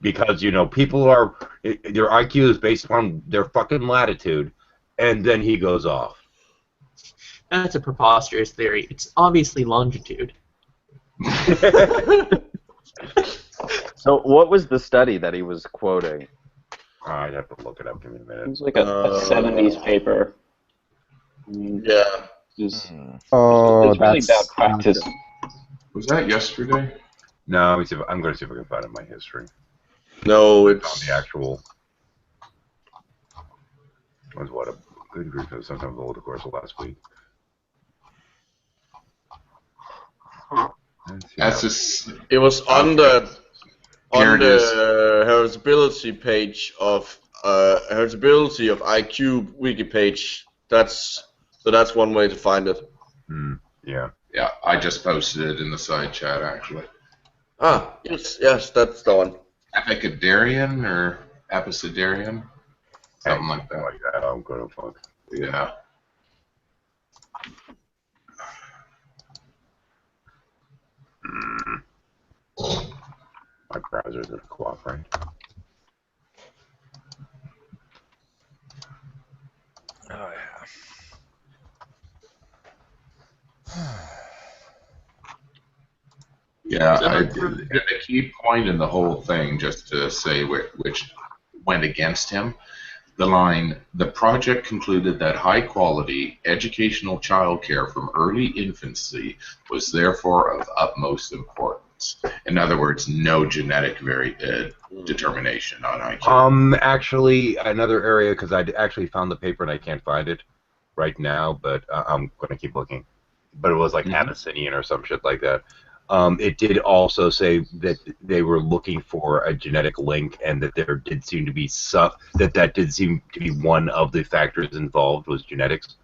because people are, their IQ is based on their fucking latitude, and then he goes off. That's a preposterous theory. It's obviously longitude. So what was the study that he was quoting? I'd have to look it up. Give me a minute. It was like a 70s paper. Yeah. Just, Oh, it's really that's bad practice. Was that yesterday? No, let me see I'm going to see if I can find it in my history. No, On it's the actual. Was what a good group of sometimes over the course of last week. it was on the heritability page of heritability of IQ wiki page. That's one way to find it. Yeah. Yeah, I just posted it in the side chat actually. Ah, yes, that's the one. Epicadarian or Epicidarian? Something like that. I'm gonna fuck. Yeah. My browser's gonna cooperate. Oh, Yeah, the key point in the whole thing, just to say which went against him, the line, the project concluded that high-quality educational childcare from early infancy was therefore of utmost importance. variance. In other words, no genetic determination on IQ. Actually, another area, because I actually found the paper and I can't find it right now, but I'm going to keep looking. But it was like Abyssinian or some shit like that. It did also say that they were looking for a genetic link, and that there did seem to be that did seem to be one of the factors involved was genetics.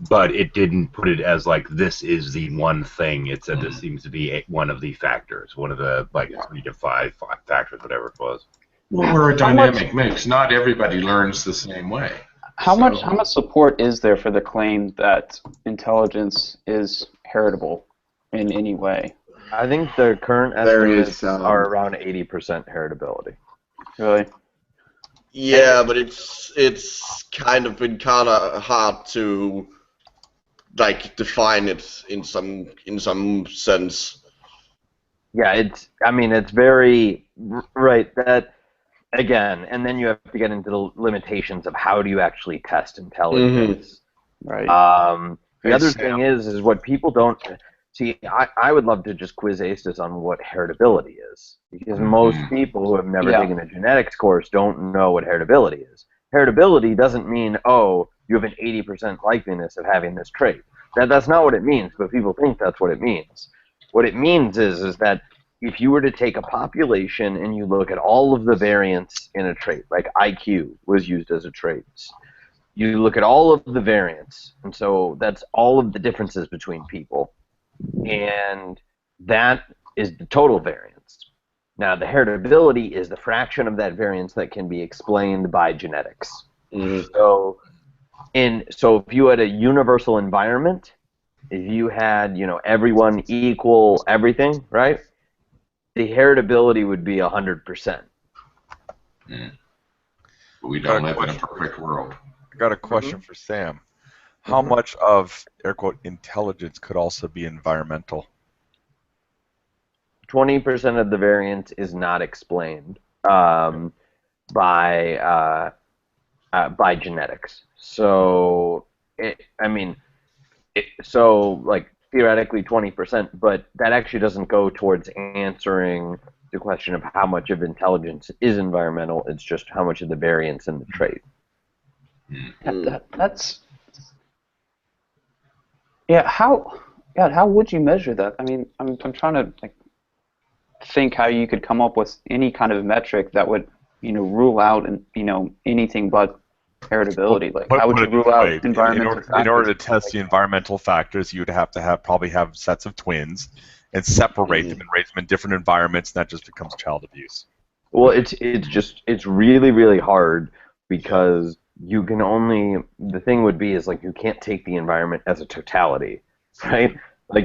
But it didn't put it as like this is the one thing. It said this seems to be one of the factors, one of the 3 to 5 factors, whatever it was. Well, we're a dynamic mix. Not everybody learns the same way. How much support is there for the claim that intelligence is heritable in any way? I think the current estimates are around 80% heritability. Really? Yeah, but it's kind of been kind of hard to define it in some sense. Yeah, it's very right that. Again, and then you have to get into the limitations of how do you actually test intelligence. Right. The other thing is what people don't see. I would love to just quiz Aestus on what heritability is, because most people who have never taken a genetics course don't know what heritability is. Heritability doesn't mean, oh, you have an 80% likeliness of having this trait. That's not what it means, but people think that's what it means. What it means is that if you were to take a population and you look at all of the variants in a trait, like IQ was used as a trait, you look at all of the variants, and so that's all of the differences between people, and that is the total variance. Now, the heritability is the fraction of that variance that can be explained by genetics. So if you had a universal environment, if you had everyone equal everything, right? The heritability would be 100%. But we don't live in a perfect world. I got a question for Sam. How much of, air quote, intelligence could also be environmental? 20% of the variance is not explained by genetics. So, theoretically 20%, but that actually doesn't go towards answering the question of how much of intelligence is environmental. It's just how much of the variance in the trait. That's how would you measure that? I mean, I'm trying to think how you could come up with any kind of metric that would rule out anything but heritability. How would you rule out environmental factors? In order to test the environmental factors, you'd have to probably have sets of twins and separate them and raise them in different environments, and that just becomes child abuse. Well, it's really, really hard, because you can the thing would be is you can't take the environment as a totality, right?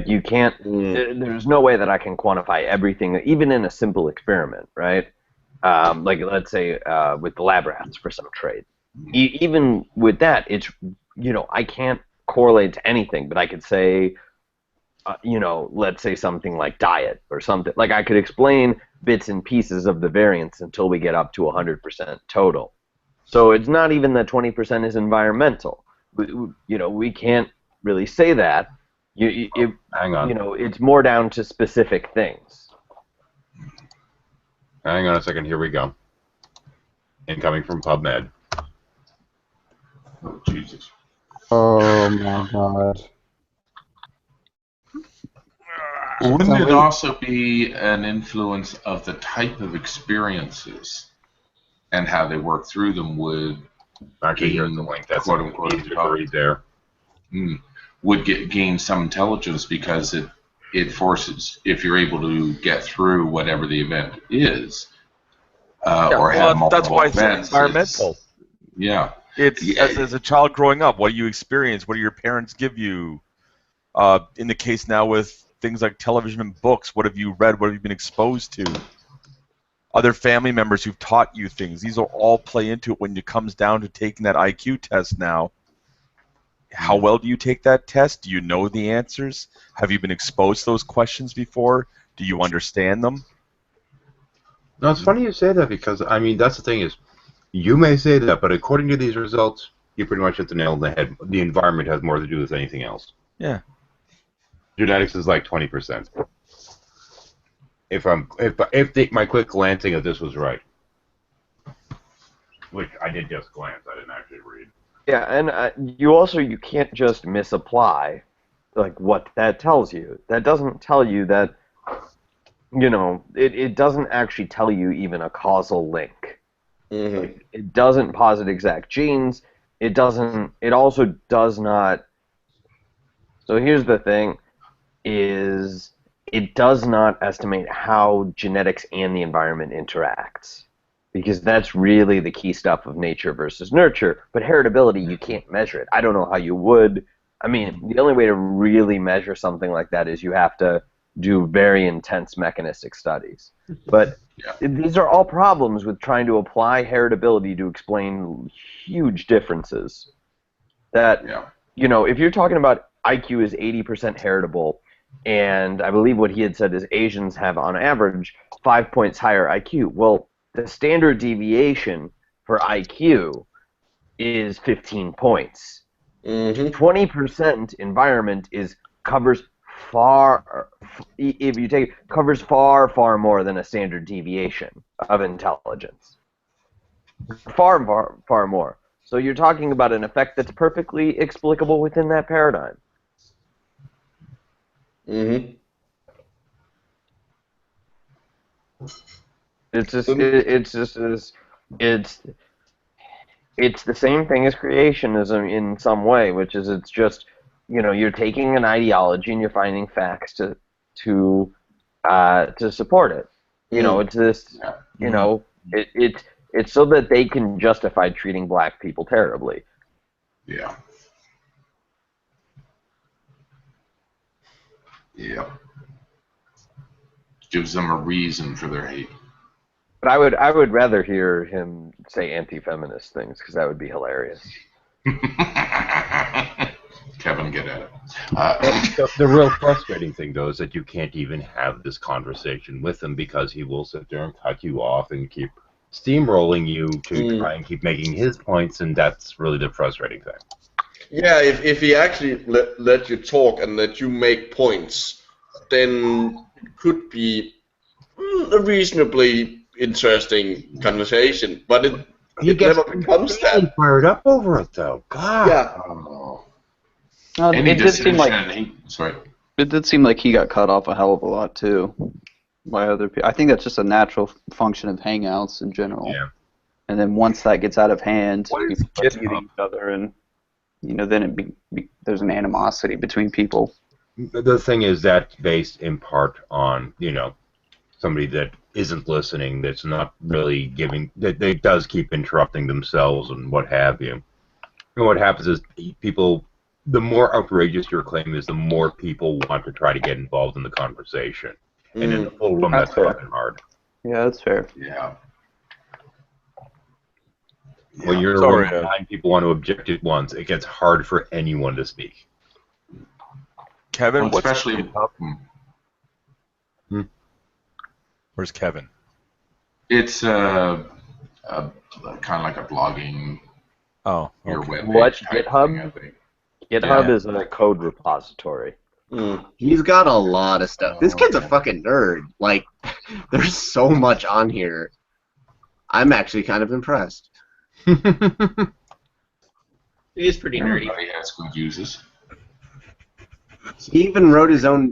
You can't, there's no way that I can quantify everything, even in a simple experiment, right? Let's say with the lab rats for some trait. Even with that, it's, I can't correlate to anything, but I could say, let's say something like diet or something. I could explain bits and pieces of the variance until we get up to 100% total. So it's not even that 20% is environmental. We can't really say that. Hang on. It's more down to specific things. Hang on a second. Here we go. Incoming from PubMed. Oh, Jesus. Oh my God. Wouldn't it also be an influence of the type of experiences and how they work through them would actually here's the link that's quote unquote read there. Would gain some intelligence, because it forces, if you're able to get through whatever the event is, or have multiple that's why events, it's environmental. As a child growing up, what do you experience? What do your parents give you? In the case now with things like television and books, what have you read? What have you been exposed to? Other family members who've taught you things. These will all play into it when it comes down to taking that IQ test now. How well do you take that test? Do you know the answers? Have you been exposed to those questions before? Do you understand them? No, it's funny you say that, because, that's the thing is, you may say that, but according to these results, you pretty much hit the nail on the head. The environment has more to do with anything else. Yeah. Genetics is 20%. if my quick glancing of this was right, which I did just glance, I didn't actually read. Yeah, and you can't just misapply like what that tells you. That doesn't tell you that, it doesn't actually tell you even a causal link. Mm-hmm. Like, it doesn't posit exact genes. It also does not. So here's the thing, is it does not estimate how genetics and the environment interacts. Because that's really the key stuff of nature versus nurture. But heritability, you can't measure it. I don't know how you would. I mean, the only way to really measure something like that is you have to do very intense mechanistic studies. But these are all problems with trying to apply heritability to explain huge differences. That, if you're talking about IQ is 80% heritable, and I believe what he had said is Asians have, on average, 5 points higher IQ. Well, the standard deviation for IQ is 15 points. 20% environment covers far more than a standard deviation of intelligence. Far more. So you're talking about an effect that's perfectly explicable within that paradigm. It's the same thing as creationism in some way, which is it's just, you're taking an ideology and you're finding facts to support it. It's this, it's so that they can justify treating black people terribly. Yeah. Yeah. Gives them a reason for their hate. But I would rather hear him say anti-feminist things, because that would be hilarious. Kevin, get at it. The real frustrating thing, though, is that you can't even have this conversation with him, because he will sit there and cut you off and keep steamrolling you to try and keep making his points, and that's really the frustrating thing. Yeah, if he actually let you talk and let you make points, then it could be a reasonably interesting conversation, but it never becomes that. Fired up over it, though. God. Yeah. It did seem like It did seem like he got cut off a hell of a lot too by other people. I think that's just a natural function of Hangouts in general. Yeah. And then once that gets out of hand, people start muting each other, and then there's an animosity between people. The thing is, that's based in part on somebody that isn't listening, that's not really giving, that they does keep interrupting themselves and what have you. And what happens is people, the more outrageous your claim is, the more people want to try to get involved in the conversation. And in the full room, that's fucking hard. Yeah, that's fair. Yeah. When you're around 9 people want to object at once, it gets hard for anyone to speak. Kevin, especially Where's Kevin? It's kind of like a blogging. Oh, your okay. web What? page GitHub? thing, I think. GitHub is a code repository. He's got a lot of stuff. This kid's a fucking nerd. Like, there's so much on here. I'm actually kind of impressed. He is pretty nerdy. Everybody has good uses. He even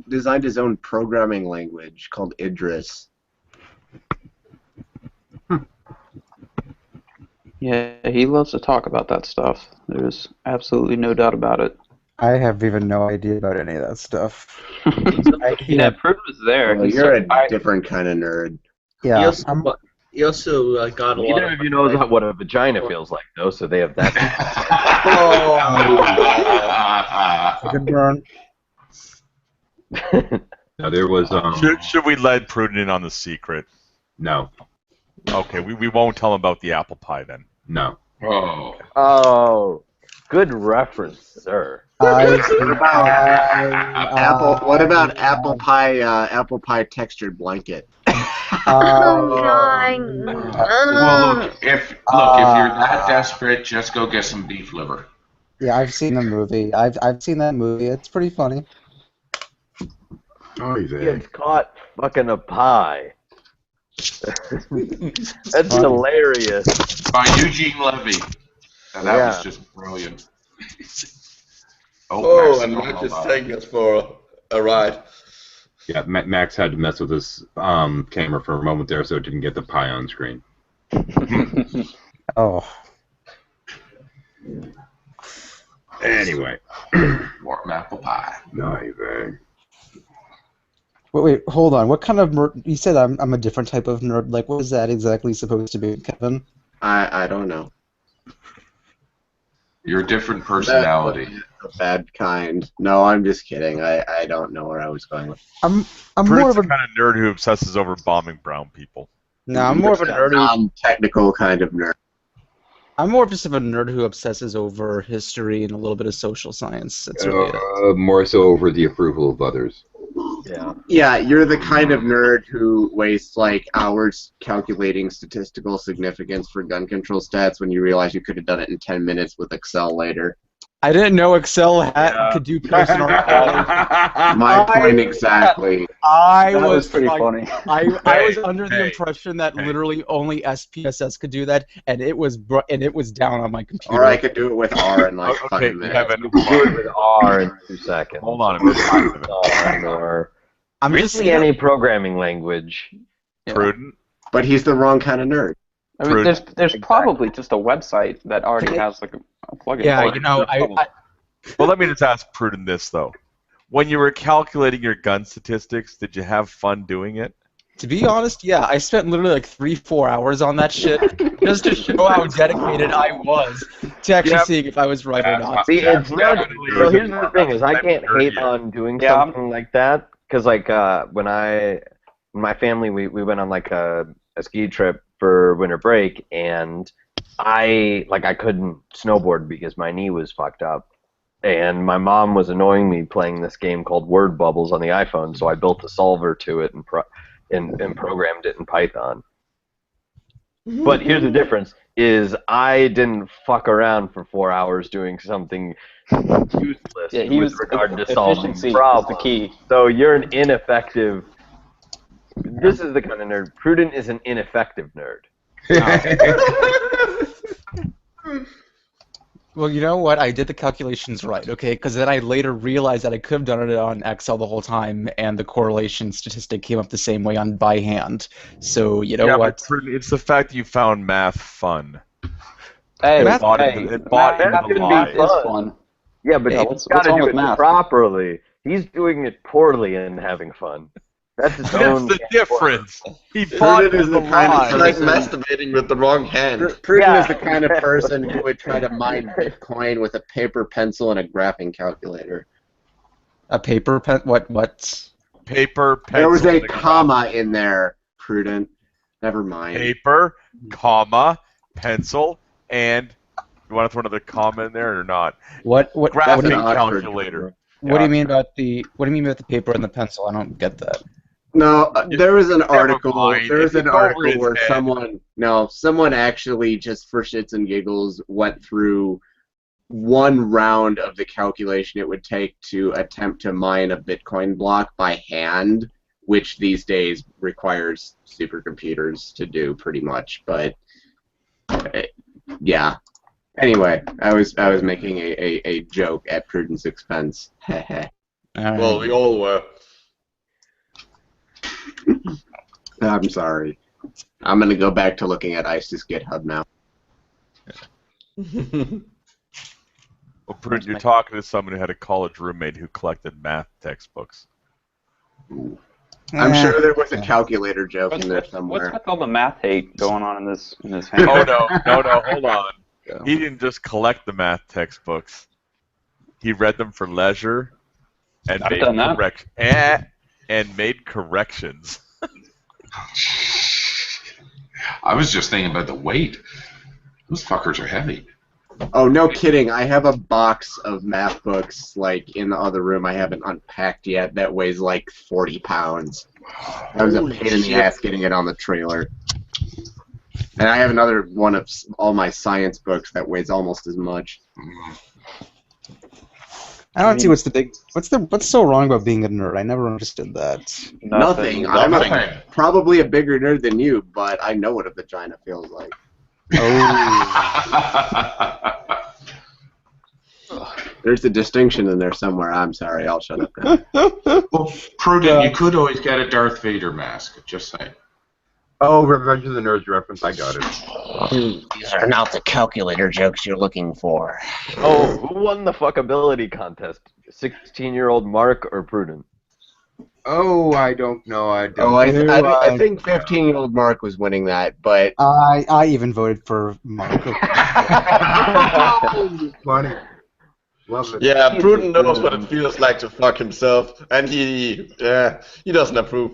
designed his own programming language called Idris. Yeah, he loves to talk about that stuff. There's absolutely no doubt about it. I have even no idea about any of that stuff. Yeah, Prud was there. Well, you're a different kind of nerd. Yeah, He also got a lot Neither of you knows what a vagina feels like, though, so they have that. good burn. Now there was Should we let Pruden in on the secret? No. Okay, we won't tell him about the apple pie then. No. Oh, good reference, sir. What about apple pie textured blanket? Oh God. Well, look, if you're that desperate, just go get some beef liver. Yeah, I've seen the movie. I've seen that movie. It's pretty funny. Gets caught fucking a pie. That's hilarious. By Eugene Levy. And that was just brilliant. Oh, and Max is taking us for a ride. Yeah, Max had to mess with his camera for a moment there, so it didn't get the pie on screen. Oh. Anyway. Warm apple pie. Wait, hold on. What kind of you said I'm a different type of nerd. Like, what is that exactly supposed to be, Kevin? I don't know. You're a different personality. A bad kind. No, I'm just kidding. I don't know where I was going with. I'm Prud's more of the a kind of nerd who obsesses over bombing brown people. no. I'm more of a nerd. Technical kind of nerd. I'm more just of a nerd who obsesses over history and a little bit of social science. That's really it. More so over the approval of others. Yeah. Yeah, you're the kind of nerd who wastes like hours calculating statistical significance for gun control stats when you realize you could have done it in 10 minutes with Excel later. I didn't know Excel could do personal. My point exactly. That was pretty funny. I was under the impression that literally only SPSS could do that, and it was down on my computer. Or I could do it with R in like 5 minutes. Kevin, Do it with R in 2 seconds. hold on a minute. Or I'm just basically any programming language. Prudent. But he's the wrong kind of nerd. I mean, there's probably just a website that already has like a plugin. Yeah, for it. you know, Well, let me just ask Prudent this though: when you were calculating your gun statistics, did you have fun doing it? to be honest, yeah, I spent literally like 3-4 hours on that shit just to show how dedicated I was to actually seeing if I was right or not. See, it's not. So here's the thing: is I can't hate on doing something like that because, like, when my family we went on like a ski trip for winter break, and I couldn't snowboard because my knee was fucked up, and my mom was annoying me playing this game called Word Bubbles on the iPhone, so I built a solver to it and programmed it in Python. But here's the difference: is I didn't fuck around for 4 hours doing something useless with regard to solving problems. The key. So you're an ineffective. This is the kind of nerd. Prudent is an ineffective nerd. Well, you know what? I did the calculations right, okay? Because then I later realized that I could have done it on Excel the whole time, and the correlation statistic came up the same way on by hand. So, you know what? But it's the fact that you found math fun. Hey, It bought Math into the can lie. be fun. Yeah, but he's got to do it properly. He's doing it poorly and having fun. That's his own. That's the difference. He bought Prudent is the kind of It's like masturbating with the wrong hand. Prudent is the kind of person who would try to mine Bitcoin with a paper pencil and a graphing calculator. A paper pen? What? Paper, pencil. There was a comma in there, Prudent. Never mind. Paper, comma, pencil, and you want to throw another comma in there or not? What Graphing what calculator. What do you mean about the paper and the pencil? I don't get that. No, there was an article. mind. There was It's an over article his where head. someone actually just for shits and giggles went through one round of the calculation it would take to attempt to mine a Bitcoin block by hand, which these days requires supercomputers to do pretty much. But yeah. Anyway, I was making a joke at Prudent's expense. Well, we all were. I'm sorry. I'm gonna go back to looking at ISIS GitHub now. Well, Prudent, you're talking to someone who had a college roommate who collected math textbooks. I'm sure there was a calculator joke in there somewhere. What's with all the math hate going on in this Oh no, hold on. He didn't just collect the math textbooks. He read them for leisure and made corrections. I was just thinking about the weight. Those fuckers are heavy. Oh, no kidding. I have a box of math books, like, in the other room I haven't unpacked yet that weighs, like, 40 pounds. That was a pain in the ass getting it on the trailer. And I have another one of all my science books that weighs almost as much. I don't see what's so wrong about being a nerd. I never understood that. Nothing. Probably a bigger nerd than you, but I know what a vagina feels like. Oh. There's a distinction in there somewhere. I'm sorry. I'll shut up now. Well, Prudent, you could always get a Darth Vader mask. Just saying. Oh, Revenge of the Nerds reference. I got it. These are not the calculator jokes you're looking for. Oh, who won the fuckability contest? 16-year-old Mark or Prudent? Oh, I don't know. I think 15-year-old Mark was winning that, but I even voted for Mark. Funny. Love it. Yeah, Prudent knows what it feels like to fuck himself, and he doesn't approve.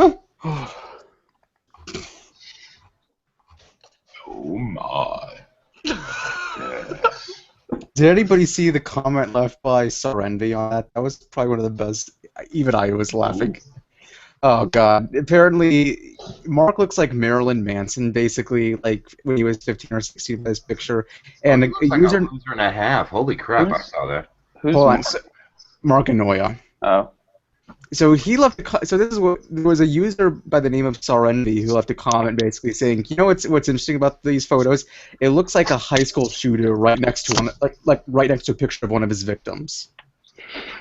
Oh my. Did anybody see the comment left by Serenity on that? That was probably one of the best. Even I was laughing. Oh god. Apparently, Mark looks like Marilyn Manson, basically, like when he was 15 or 16 by his picture. And He looks like a loser and a half. Holy crap! I saw that. Who's Hold on. Mark Anoia. Oh. So he left. So this is what there was a user by the name of Serenity who left a comment basically saying, you know what's interesting about these photos? It looks like a high school shooter right next to one, like right next to a picture of one of his victims.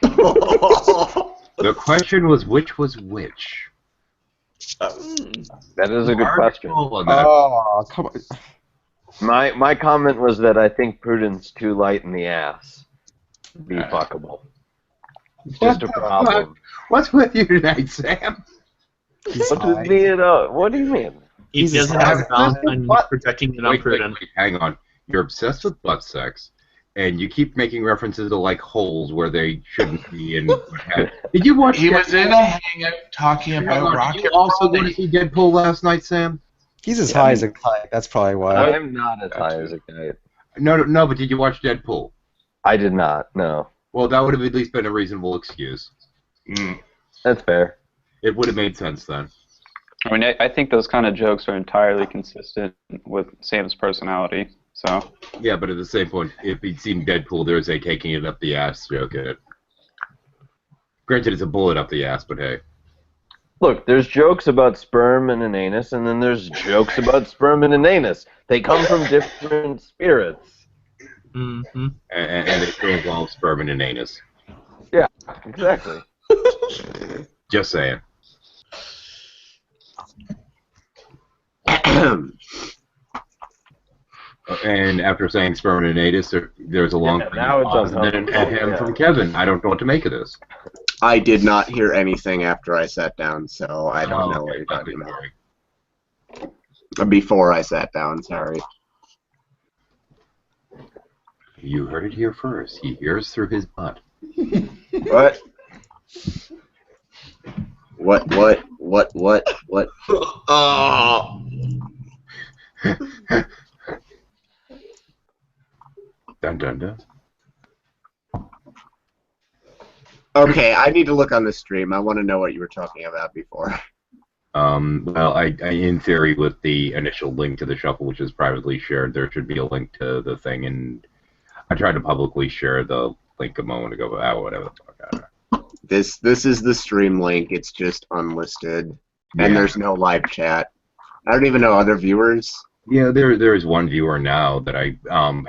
The question was which was which. That is a good question. Oh, come on. My comment was that I think Prudent's too light in the ass to be fuckable. It's just a problem. What's with you tonight, Sam? What do you mean? He doesn't have a mouth and he's projecting it on Prudent. Wait, hang on. You're obsessed with butt sex, and you keep making references to like holes where they shouldn't be. And did you watch? He was in a hangout talking about Rocket. Did you also go to see Deadpool last night, Sam? He's as high as a kite. That's probably why. I'm not as high as a kite. No, but did you watch Deadpool? I did not. No. Well, that would have at least been a reasonable excuse. That's fair. It would have made sense then. I mean, I think those kind of jokes are entirely consistent with Sam's personality. So. Yeah, but at the same point, if he'd seen Deadpool, there's a taking it up the ass joke in it. Granted, it's a bullet up the ass, but hey. Look, there's jokes about sperm and an anus, and then there's jokes about sperm and an anus. They come from different spirits. Mm-hmm. And they still involve sperm and an anus. Yeah, exactly. Just saying. And after saying sperm and an anus, there's a long pause, and then an ahem from Kevin. I don't know what to make of this. I did not hear anything after I sat down, so I don't know what you're talking about. Before I sat down, sorry. You heard it here first. He hears through his butt. What? What? Oh. Dun dun dun. Okay, I need to look on the stream. I want to know what you were talking about before. Well, I in theory, with the initial link to the shuffle, which is privately shared, there should be a link to the thing, and I tried to publicly share the link a moment ago, but whatever the fuck. I don't know. This is the stream link. It's just unlisted, and there's no live chat. I don't even know other viewers. Yeah, there is one viewer now that I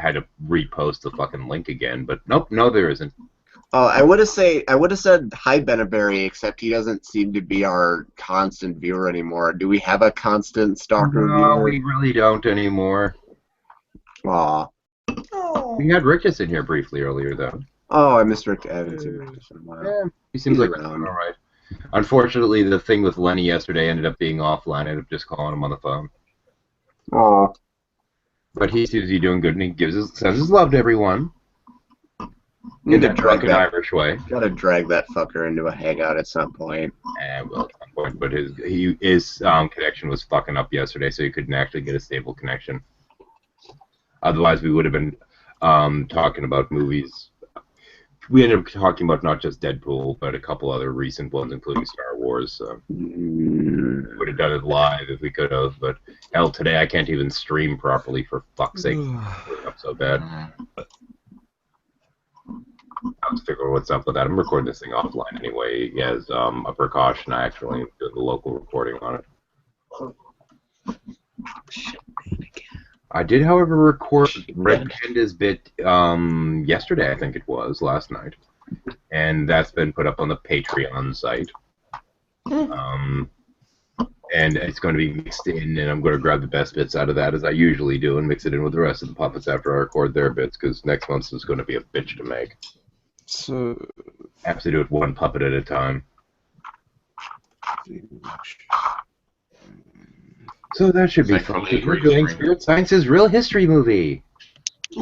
had to repost the fucking link again, but nope, no, there isn't. Oh, I would have said hi Benaberry, except he doesn't seem to be our constant viewer anymore. Do we have a constant stalker viewer? No, we really don't anymore. Aw. We had Rickus in here briefly earlier, though. Oh, I missed Rick. I haven't seen Rickus in a while. Yeah, he seems like around. all right. Unfortunately, the thing with Lenny yesterday ended up being offline. I ended up just calling him on the phone. Aw. But he seems to be doing good, and he sends his love to everyone. Need In to that drag drunken that Irish way. Gotta drag that fucker into a hangout at some point. Well, at some point, but his connection was fucking up yesterday, so he couldn't actually get a stable connection. Otherwise, we would have been talking about movies. We ended up talking about not just Deadpool, but a couple other recent ones, including Star Wars. So would have done it live if we could have, but hell, today I can't even stream properly for fuck's sake. It's up so bad. have to figure out what's up with that. I'm recording this thing offline anyway as a precaution. I actually do the local recording on it. I did, however, record Red Panda's bit yesterday, I think it was, last night. And that's been put up on the Patreon site. And it's going to be mixed in, and I'm going to grab the best bits out of that, as I usually do, and mix it in with the rest of the puppets after I record their bits, because next month's is going to be a bitch to make. So I have to do it one puppet at a time. So that should be fun. We're doing Spirit Science's Real History movie.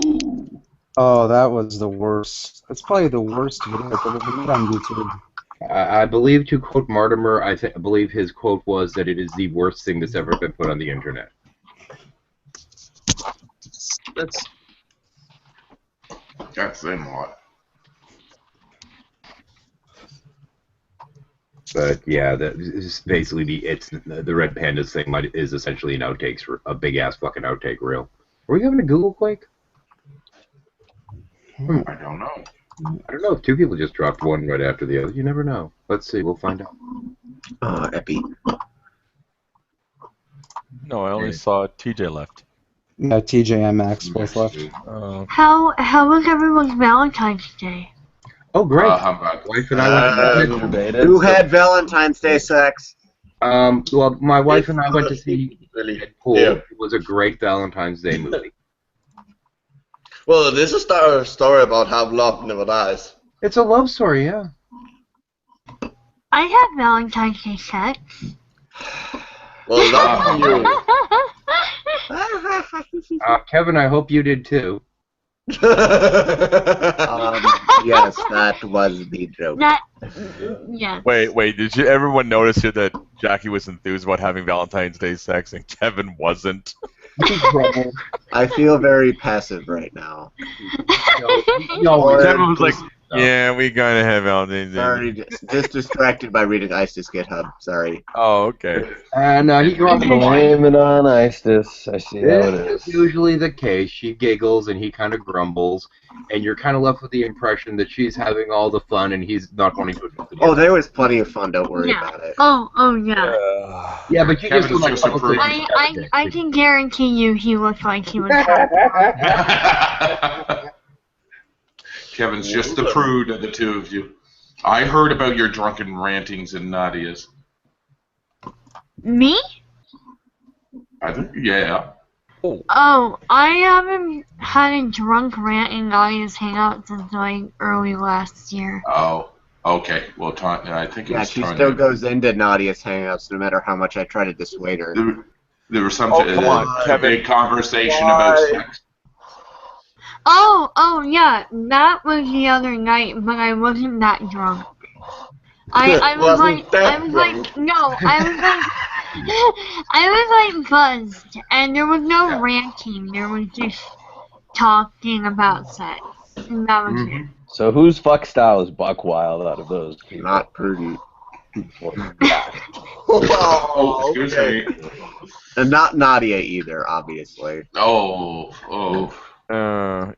Ooh. Oh, that was the worst. That's probably the worst video I've ever made on YouTube. I believe, to quote Mortimer, I believe his quote was that it is the worst thing that's ever been put on the internet. That's them what. But yeah, it's basically the Red Pandas thing is essentially an outtakes, a big ass fucking outtake reel. Are we having a Google quake? I don't know. I don't know if two people just dropped one right after the other. You never know. Let's see. We'll find out. Epi. No, I only saw TJ left. Yeah, TJ and Max both left. How was everyone's Valentine's Day? Oh, great. How about Wife and I went to Who had Valentine's Day sex? Well, my wife and I went to see Deadpool. Yeah. It was a great Valentine's Day movie. Well, this is a story about how love never dies. It's a love story, yeah. I had Valentine's Day sex. Well, not you. Kevin, I hope you did too. Yes, that was the joke. Yeah. Wait, did everyone notice here that Jackie was enthused about having Valentine's Day sex and Kevin wasn't? I feel very passive right now. Kevin was like, yeah, we gotta have Valentine's Day. Sorry, just distracted by reading ISIS GitHub. Sorry. Oh, okay. And he grumbles. Blaming on ISIS. I see how it is. It's usually the case. She giggles and he kind of grumbles, and you're kind of left with the impression that she's having all the fun and he's not wanting to admit it. Oh, there was plenty of fun. Don't worry about it. Oh yeah. Yeah, but you just like I can guarantee you he looked like he was happy. Kevin's just the prude of the two of you. I heard about your drunken rantings and Nadia's. Me? I think, yeah. Oh, I haven't had a drunk rant in Nadia's Hangout since like early last year. Oh, okay. Well, I think it Yeah, was she Tanya. still goes into Nadia's Hangouts no matter how much I try to dissuade her. There was some come on, Kevin. big conversation about sex. Oh yeah, that was the other night, but I wasn't that drunk. I was like buzzed, and there was no ranting. There was just talking about sex, and that was it. So whose fuck style is buck wild out of those people? Not prudent. Oh, excuse me. And not Nadia either, obviously. Oh. I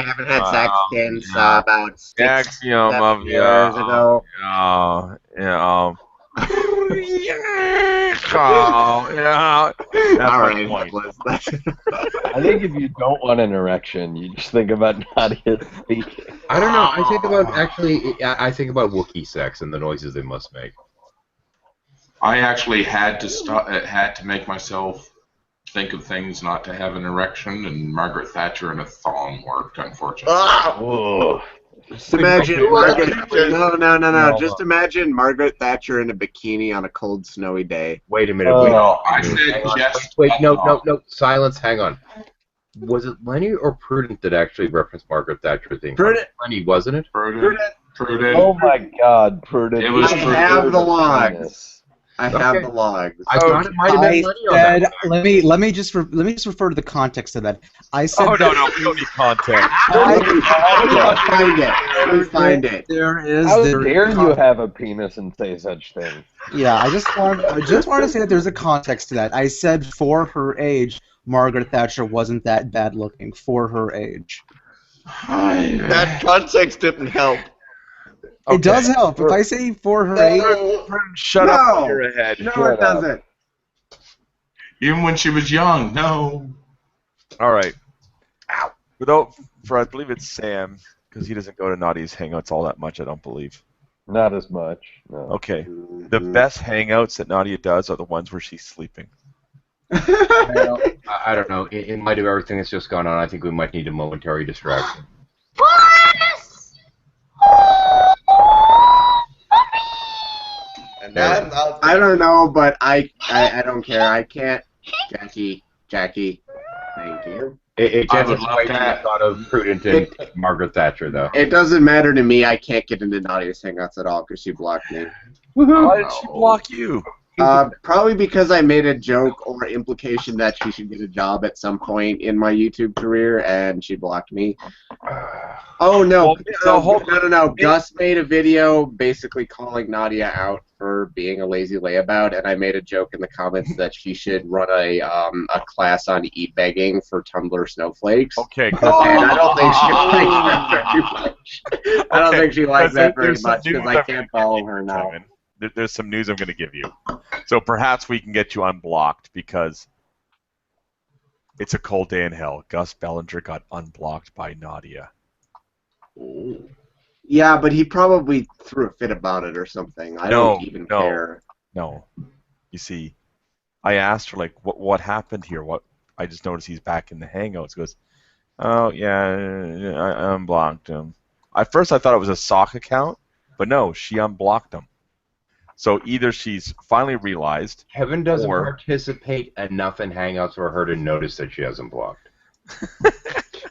haven't had sex since about 6 years ago. Alright, I think if you don't want an erection, you just think about Nadia speaking. I don't know. I think about Wookiee sex and the noises they must make. I actually had to make myself think of things not to have an erection, and Margaret Thatcher in a thong worked, unfortunately. Just imagine No. Just imagine Margaret Thatcher in a bikini on a cold, snowy day. Wait a minute. I said just Wait, no. Silence. Hang on. Was it Lenny or Prudent that actually referenced Margaret Thatcher thing? Prudent. Lenny, wasn't it? Prudent. Oh my God, Prudent. It was I have the logs. I have the logs. I thought it might have been Lenny on that one. Let me just refer to the context of that. I said. Oh no, we don't need context. Find it. There is. How dare you have a penis and say such things? Yeah, I just wanted to say that there's a context to that. I said for her age, Margaret Thatcher wasn't that bad looking for her age. That context didn't help. It does help. If I say for her age, Shut up when you're ahead. No, it doesn't. Even when she was young, no. All right. I believe it's Sam, because he doesn't go to Nadia's Hangouts all that much, I don't believe. Not as much. No. Okay. The best Hangouts that Nadia does are the ones where she's sleeping. Well, I don't know. In light of everything that's just gone on, I think we might need a momentary distraction. And that, I don't know, but I don't care. I can't. Jackie, thank you. It I gets would us love way too that. much out of Prudent and Margaret Thatcher, though. It doesn't matter to me. I can't get into Nadia's Hangouts at all because she blocked me. Why did she block you? Probably because I made a joke or implication that she should get a job at some point in my YouTube career, and she blocked me. Oh no! No. Gus made a video basically calling Nadia out for being a lazy layabout, and I made a joke in the comments that she should run a class on e-begging for Tumblr snowflakes. Okay. And I don't think she likes that very much. I don't think she likes that very much because I can't follow her now. There's some news I'm going to give you. So perhaps we can get you unblocked because it's a cold day in hell. Gus Bellinger got unblocked by Nadia. Yeah, but he probably threw a fit about it or something. I don't even care. No. You see, I asked her, like, what happened here? I just noticed he's back in the Hangouts. He goes, oh, yeah, I unblocked him. At first I thought it was a sock account, but no, she unblocked him. So either she's finally realized... Kevin doesn't participate enough in Hangouts for her to notice that she hasn't blocked.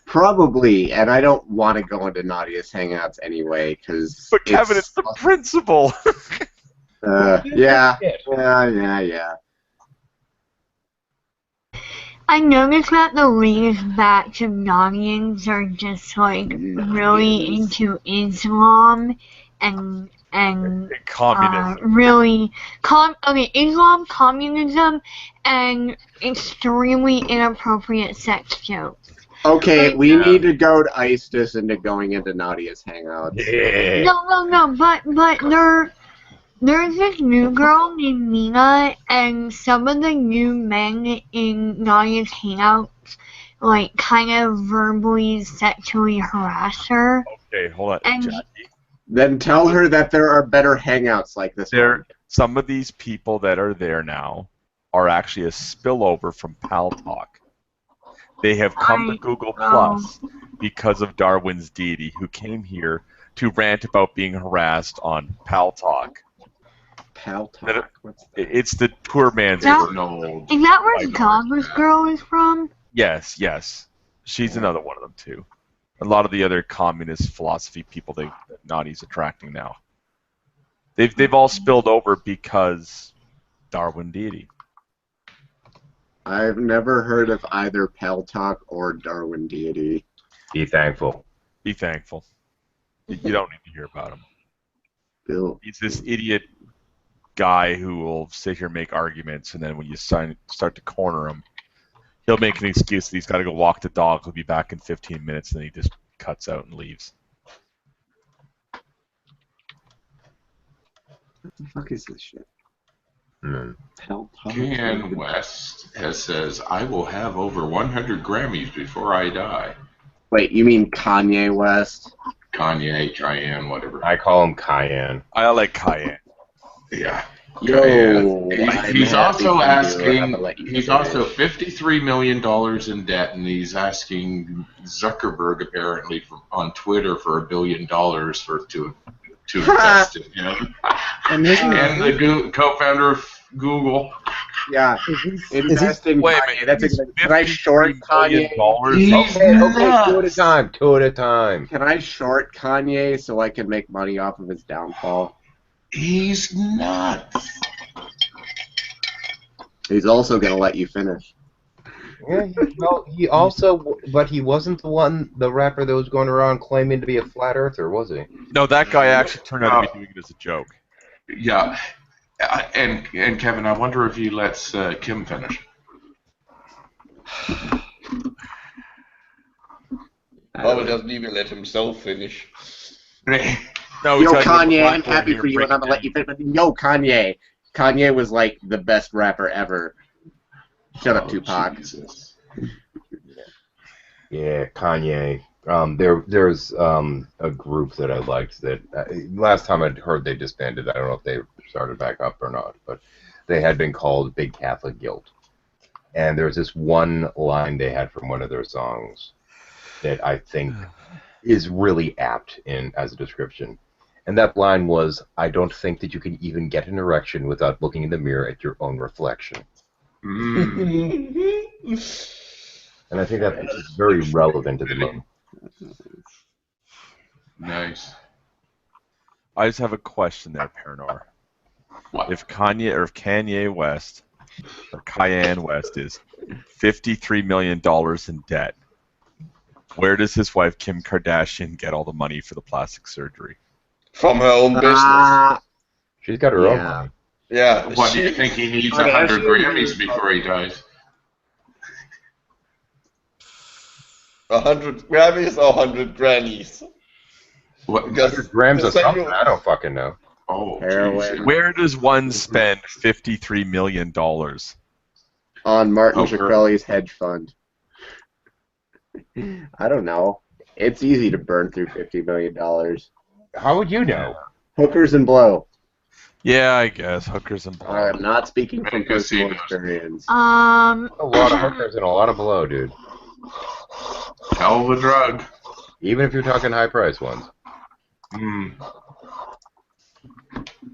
Probably, and I don't want to go into Nadia's Hangouts anyway, because... But Kevin, it's the principal! Yeah. I noticed that the latest batch of Nadians are just, like, really into Islam and communism. Islam, communism, and extremely inappropriate sex jokes. Okay, we need to go to ISIS into going into Nadia's Hangouts. Yeah. No, but there's this new girl named Mina, and some of the new men in Nadia's Hangouts, like, kind of verbally, sexually harass her. Okay, hold on, Jackie. Then tell her that there are better Hangouts like this one. Some of these people that are there now are actually a spillover from Pal Talk. They have come to Google Plus because of Darwin's deity, who came here to rant about being harassed on Pal Talk. Pal Talk? What's that? It's the poor man's Is that where Godless Girl is from? Yes. She's another one of them, too. A lot of the other communist philosophy people that Nadia's attracting now. They've all spilled over because Darwin deity. I've never heard of either Pal Talk or Darwin deity. Be thankful. Be thankful. You don't need to hear about him. Bill. He's this idiot guy who will sit here and make arguments, and then when you start to corner him, he'll make an excuse that he's got to go walk the dog. He'll be back in 15 minutes, and then he just cuts out and leaves. What the fuck is this shit? Ken West says, I will have over 100 Grammys before I die. Wait, you mean Kanye West? Kanye, Cheyenne, whatever. I call him Cayenne. I like Cayenne. Yeah. Yo, He's also asking. He's also $53 million in debt, and he's asking Zuckerberg apparently on Twitter for $1 billion to invest in him. And the co-founder of Google. Yeah, invest in Kanye. That's can I short Kanye? Okay, two at a time. Can I short Kanye so I can make money off of his downfall? He's nuts. He's also gonna let you finish. Yeah, he also, but he wasn't the rapper that was going around claiming to be a flat earther, was he? No, that guy actually turned out to be doing it as a joke. Yeah, and Kevin, I wonder if he lets Kim finish. Bubba doesn't even let himself finish. No, Yo, Kanye, I'm happy for you, and I'm gonna let you finish. Yo, Kanye. Kanye was like the best rapper ever. Shut up, Tupac. Jesus. Yeah, Kanye. There's a group that I liked that last time I'd heard they disbanded. I don't know if they started back up or not, but they had been called Big Catholic Guilt. And there's this one line they had from one of their songs that I think is really apt as a description. And that line was, "I don't think that you can even get an erection without looking in the mirror at your own reflection." And I think that is very relevant to the moment. Nice. I just have a question there, Paranor. What? If Kanye West or Cayenne West is $53 million in debt, where does his wife Kim Kardashian get all the money for the plastic surgery? From her own business. She's got her own money. Yeah. What do you think he needs 100 Grammys before he dies? 100 Grammys or 100 grannies? What? 100 grams of something? I don't fucking know. Oh, Heroin. geez. Where does one spend $53 million? On Martin Oh, Shkreli's hedge fund. I don't know. It's easy to burn through $50 million. How would you know? Hookers and blow. Yeah, I guess. Hookers and blow. I'm not speaking from Many personal casinos. experience. A lot of hookers and a lot of blow, dude. Hell of a drug. Even if you're talking high-priced ones. Mm.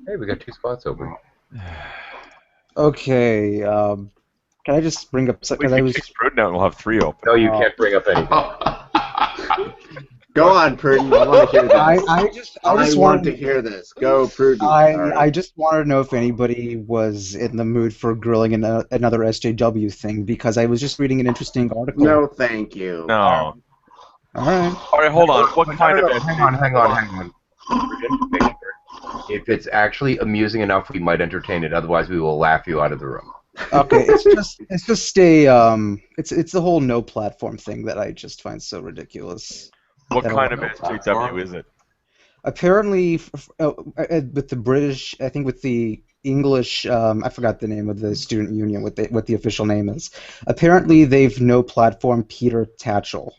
Hey, we got 2 spots open. Okay. Can I just bring up We something? can kick Pruden out and we'll have 3 open. No, you can't bring up anything. Go on, Pruden. I want to hear this. I just want wanted to hear this. Go, Pruden. I just wanted to know if anybody was in the mood for grilling another SJW thing, because I was just reading an interesting article. No, thank you. No. All right. All right, hold on. What kind of Hang on. If it's actually amusing enough, we might entertain it. Otherwise, we will laugh you out of the room. Okay, it's just it's the whole no platform thing that I just find so ridiculous. What That kind of no SJW is it? Apparently, with the British, I think with the English, I forgot the name of the student union, what the official name is. Apparently, they've no platform Peter Tatchell.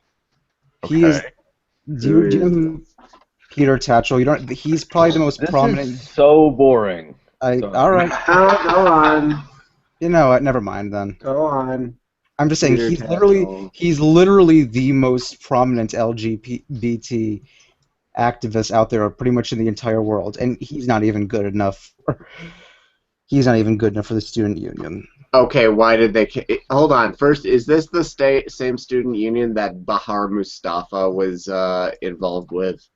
He is. Do you know who Peter Tatchell? You don't. He's probably the most prominent. This is so boring. All right. Go on. You know what? Never mind then. Go on. I'm just saying Peter he's literally the most prominent LGBT activist out there, pretty much in the entire world, and he's not even good enough. He's not even good enough for the student union. Okay, why did they? Hold on. First, is this the same student union that Bahar Mustafa was involved with?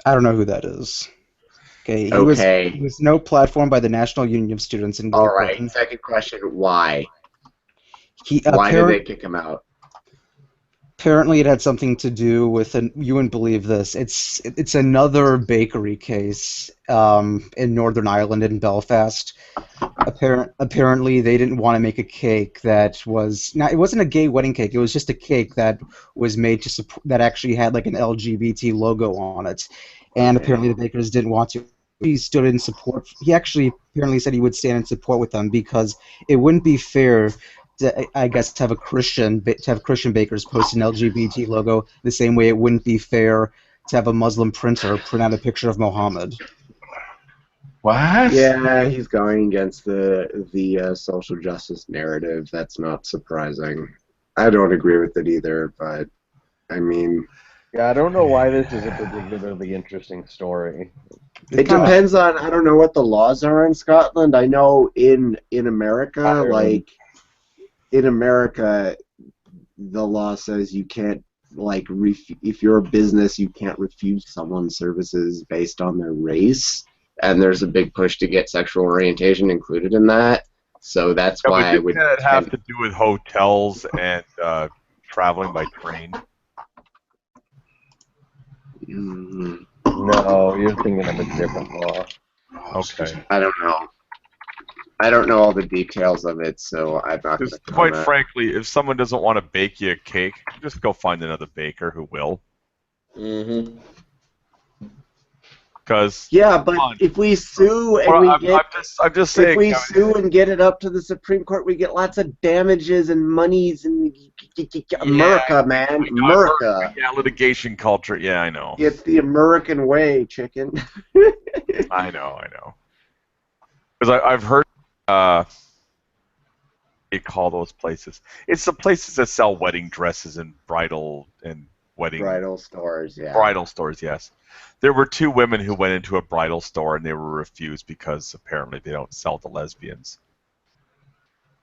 I don't know who that is. Okay. He was no platform by the National Union of Students in Great All right. Britain. Second question: Why? Why did they kick him out? Apparently, it had something to do with you wouldn't believe this. It's another bakery case in Northern Ireland in Belfast. Apparently, they didn't want to make a cake that was it wasn't a gay wedding cake. It was just a cake that was made to that actually had like an LGBT logo on it, and apparently the bakers didn't want to. He stood in support. He actually apparently said he would stand in support with them because it wouldn't be fair. I guess to have Christian bakers post an LGBT logo the same way it wouldn't be fair to have a Muslim printer print out a picture of Muhammad. What? Yeah, he's going against the social justice narrative. That's not surprising. I don't agree with it either, but I mean, yeah, I don't know why this is a particularly interesting story. It depends on, I don't know what the laws are in Scotland. I know in America, like in America, the law says you can't if you're a business, you can't refuse someone's services based on their race. And there's a big push to get sexual orientation included in that. So that's why I would. Does that have to do with hotels and traveling by train? No, you're thinking of a different law. Okay. I don't know. I don't know all the details of it, so I'm not going to Quite frankly, if someone doesn't want to bake you a cake, just go find another baker who will. Mm-hmm. Because Yeah, but if we sue and we get, I'm just saying, if we sue and get it up to the Supreme Court, we get lots of damages and monies and America, man, America. Yeah, litigation culture. Yeah, I know. It's the American way, chicken. I know. Because I've heard. They call those places. It's the places that sell wedding dresses and bridal stores. Yeah. Bridal stores, yes. There were 2 women who went into a bridal store and they were refused because apparently they don't sell to lesbians.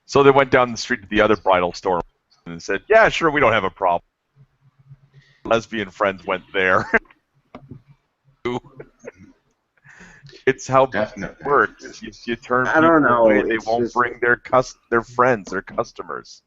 So they went down the street to the other bridal store and said, "Yeah, sure, we don't have a problem." Lesbian friends went there. It's how it works. You turn people away. They won't bring their friends, their customers.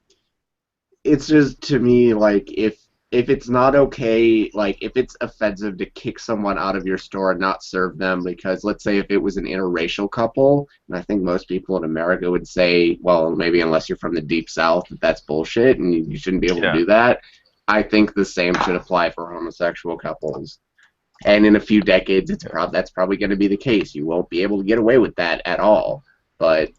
It's just, to me, like, if it's not okay, like, if it's offensive to kick someone out of your store and not serve them, because let's say if it was an interracial couple, and I think most people in America would say, well, maybe unless you're from the Deep South, that's bullshit and you shouldn't be able to do that. I think the same should apply for homosexual couples. And in a few decades, that's probably going to be the case. You won't be able to get away with that at all. But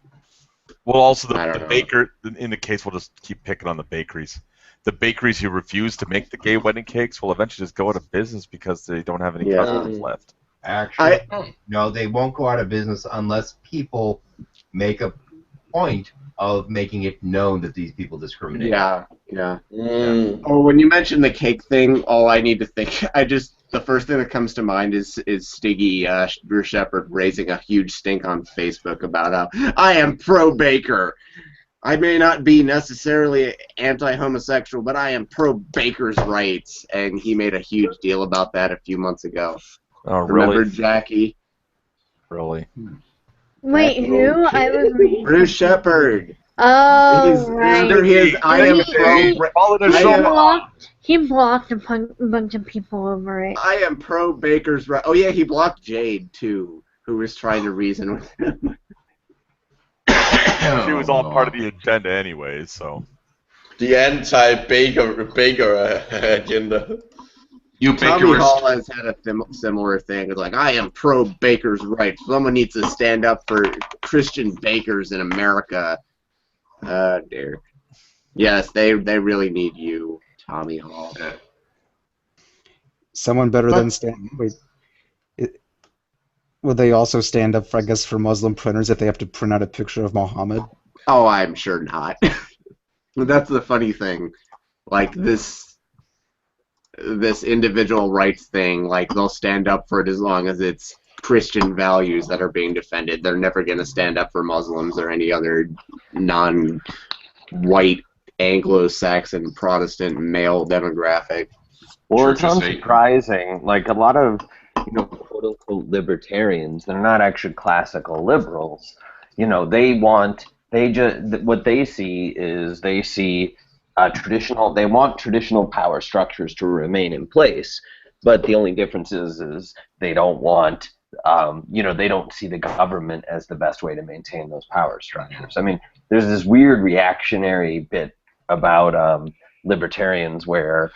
well, also the baker. In the case, we'll just keep picking on the bakeries. The bakeries who refuse to make the gay wedding cakes will eventually just go out of business because they don't have any customers left. Actually, no, they won't go out of business unless people make a point of making it known that these people discriminate. Yeah. Oh, when you mentioned the cake thing, all I need to think, the first thing that comes to mind is Stiggy Drew Shepard raising a huge stink on Facebook about how I am pro-Baker. I may not be necessarily anti-homosexual, but I am pro-Baker's rights, and he made a huge deal about that a few months ago. Oh, really? Remember Jackie? Really? Wait, who? I was reading. Drew Shepard. Oh, right. Under his I am pro. He blocked a bunch of people over it. I am pro Baker's right. Oh yeah, he blocked Jade too, who was trying to reason with him. She was all part of the agenda anyway, so. The anti-Baker agenda. Tommy Hall has had a similar thing. It's like, I am pro Baker's rights. Someone needs to stand up for Christian bakers in America. Oh dear. Yes, they really need you, Tommy Hall. Someone better than stand. Wait. Will they also stand up, I guess, for Muslim printers if they have to print out a picture of Muhammad? Oh, I'm sure not. That's the funny thing. Like this individual rights thing, like they'll stand up for it as long as it's Christian values that are being defended. They're never going to stand up for Muslims or any other non-white Anglo-Saxon Protestant male demographic. Well, it's unsurprising. Like a lot of, quote-unquote libertarians, they're not actually classical liberals. What they see is they want traditional power structures to remain in place, but the only difference is they don't want, they don't see the government as the best way to maintain those power structures. I mean, there's this weird reactionary bit about libertarians where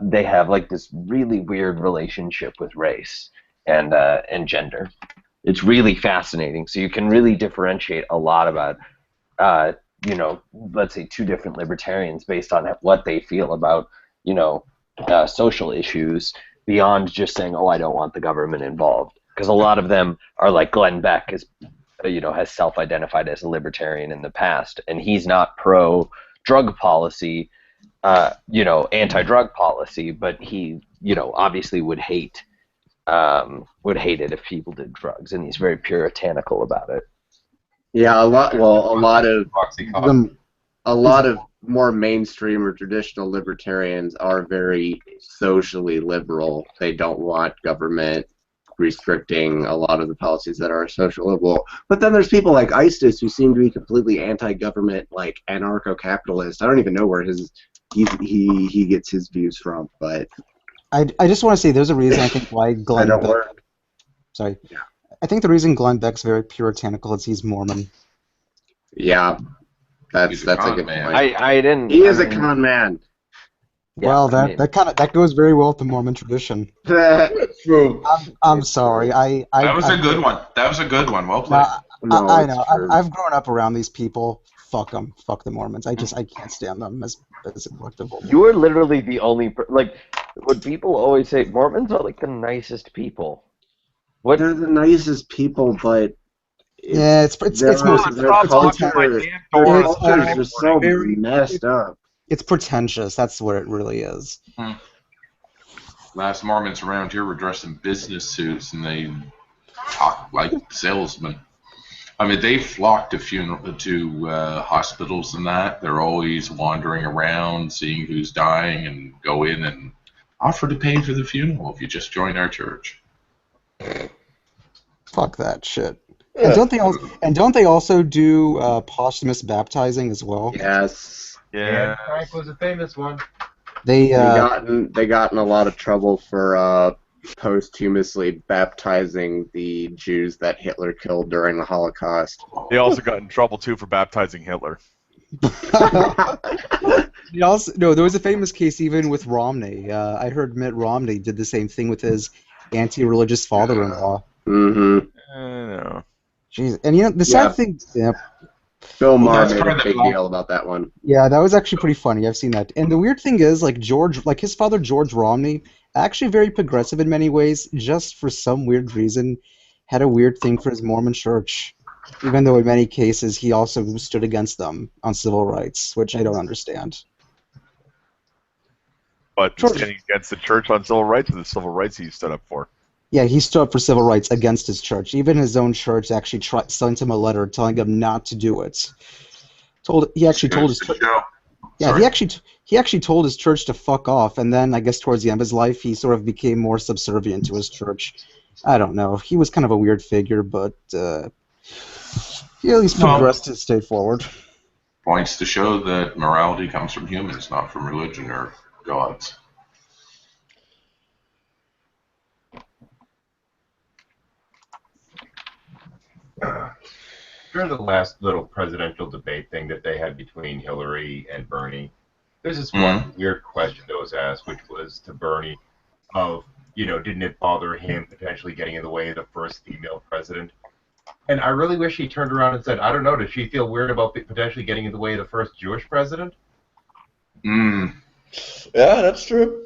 they have like this really weird relationship with race and gender. It's really fascinating. So you can really differentiate a lot about, let's say 2 different libertarians based on what they feel about, social issues beyond just saying, oh, I don't want the government involved. Because a lot of them are like Glenn Beck has self-identified as a libertarian in the past, and he's not pro-drug policy, anti-drug policy, but he, obviously would hate it if people did drugs, and he's very puritanical about it. Yeah, a lot of more mainstream or traditional libertarians are very socially liberal. They don't want government restricting a lot of the policies that are social liberal. But then there's people like Istis who seem to be completely anti-government, like anarcho-capitalist. I don't even know where he gets his views from, but I just want to say there's a reason I think why Glenn Beck. Sorry. Yeah. I think the reason Glenn Beck's very puritanical is he's Mormon. Yeah, that's a good man. point. I didn't. He is a con man. Well, that goes very well with the Mormon tradition. True. I'm sorry. That was a good one. That was a good one. Well played. I know. I've grown up around these people. Fuck them. Fuck the Mormons. I can't stand them as electable. You are literally the only like what people always say. Mormons are like the nicest people. What? They're the nicest people, but it's mostly their culture. Their cultures are so messed up. It's pretentious. That's what it really is. Last Mormons around here were dressed in business suits, and they talk like salesmen. I mean, they flock to hospitals and that. They're always wandering around, seeing who's dying, and go in and offer to pay for the funeral if you just join our church. Fuck that shit. And don't they also do posthumous baptizing as well? Yes. Yeah. Frank was a famous one. They got in a lot of trouble for posthumously baptizing the Jews that Hitler killed during the Holocaust. They also got in trouble too for baptizing Hitler. There was a famous case even with Romney. I heard Mitt Romney did the same thing with his anti-religious father-in-law. Mm-hmm. No. Jeez, and the sad thing. Yeah. Bill Maher made a big deal about that one. Yeah, that was actually pretty funny. I've seen that. And the weird thing is, his father George Romney, actually very progressive in many ways, just for some weird reason, had a weird thing for his Mormon church. Even though in many cases he also stood against them on civil rights, which I don't understand. But standing against the church on civil rights, or the civil rights he stood up for? Yeah, he stood up for civil rights against his church. Even his own church actually sent him a letter telling him not to do it. He actually told his church to fuck off, and then I guess towards the end of his life he sort of became more subservient to his church. I don't know. He was kind of a weird figure, but he at least progressed to stay forward. Points to show that morality comes from humans, not from religion or gods. During the last little presidential debate thing that they had between Hillary and Bernie, there's this one weird question that was asked, which was to Bernie of, didn't it bother him potentially getting in the way of the first female president? And I really wish he turned around and said, I don't know, does she feel weird about potentially getting in the way of the first Jewish president? Yeah, that's true.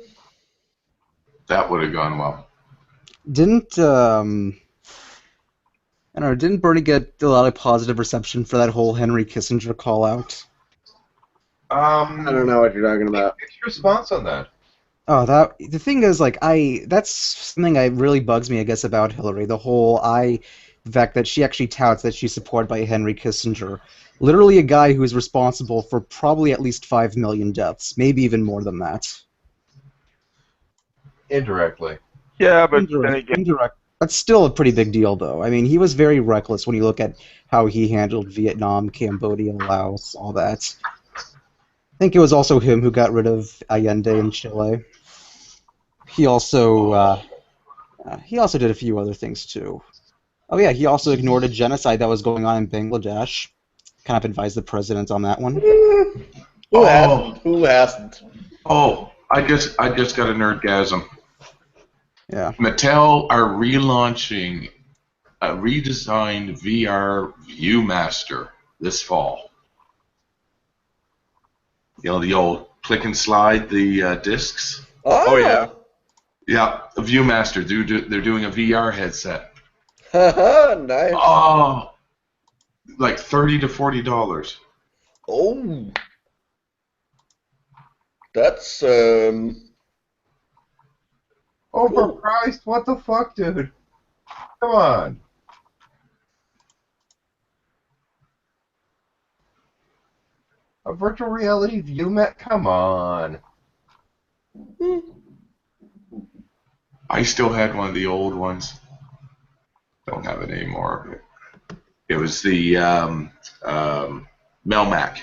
That would have gone well. Didn't Bernie get a lot of positive reception for that whole Henry Kissinger call out? I don't know what you're talking about. What's your response on that? Oh, the thing is, that's something that really bugs me, I guess, about Hillary. The fact that she actually touts that she's supported by Henry Kissinger. Literally a guy who is responsible for probably at least 5 million deaths, maybe even more than that. Indirectly. Yeah, but then again... Indirect. That's still a pretty big deal, though. I mean, he was very reckless when you look at how he handled Vietnam, Cambodia, Laos, all that. I think it was also him who got rid of Allende in Chile. He also did a few other things, too. Oh, yeah, he also ignored a genocide that was going on in Bangladesh. Kind of advised the president on that one. Who hasn't? Oh, I just got a nerdgasm. Yeah. Mattel are relaunching a redesigned VR ViewMaster this fall. The old click and slide the discs. Oh yeah. Yeah, a ViewMaster. They're doing a VR headset. Nice. Oh, like $30 to $40. Oh, that's Overpriced? What the fuck, dude? Come on. A virtual reality view mat? Come on. I still had one of the old ones. Don't have it anymore. It was the Melmac.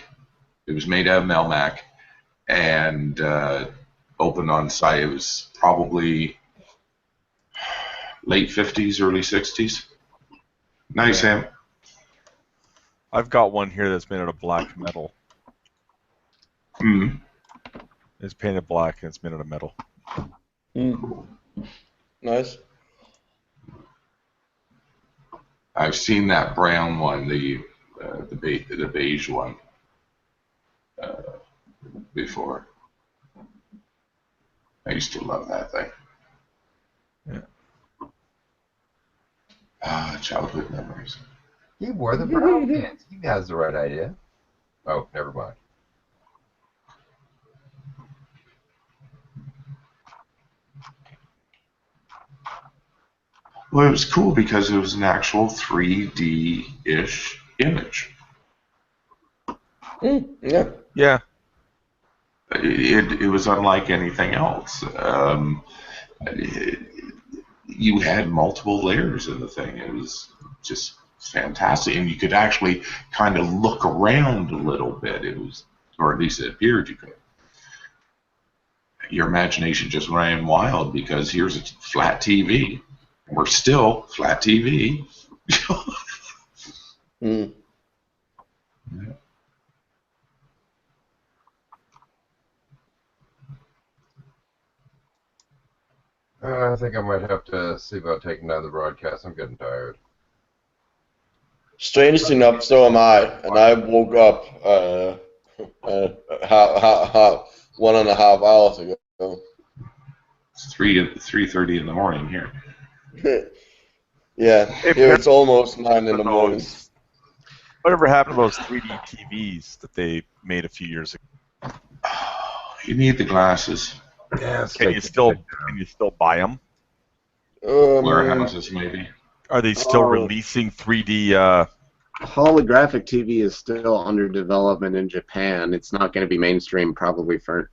It was made out of Melmac and opened on site. It was probably late 50s, early 60s. Nice, Sam. I've got one here that's made out of black metal. It's painted black and it's made out of metal. Nice. I've seen that brown one, the beige one, before. I used to love that thing. Yeah. Childhood memories. He wore the brown pants. He has the right idea. Oh, never mind. Well, it was cool because it was an actual 3D-ish image. Yeah. Yeah. It was unlike anything else. You had multiple layers in the thing. It was just fantastic, and you could actually kind of look around a little bit. It was, or at least it appeared you could. Your imagination just ran wild because here's a flat TV. We're still flat TV. Yeah. I think I might have to see about taking down the broadcast. I'm getting tired. Strangely enough, so am I. And I woke up 1.5 hours ago. It's 3:30 in the morning here. Yeah, here it's almost 9 in the morning. Whatever happened to those 3D TVs that they made a few years ago? You need the glasses. Yeah, Can you still buy them? Warehouses, maybe. Are they still releasing 3D? Holographic TV is still under development in Japan. It's not going to be mainstream probably for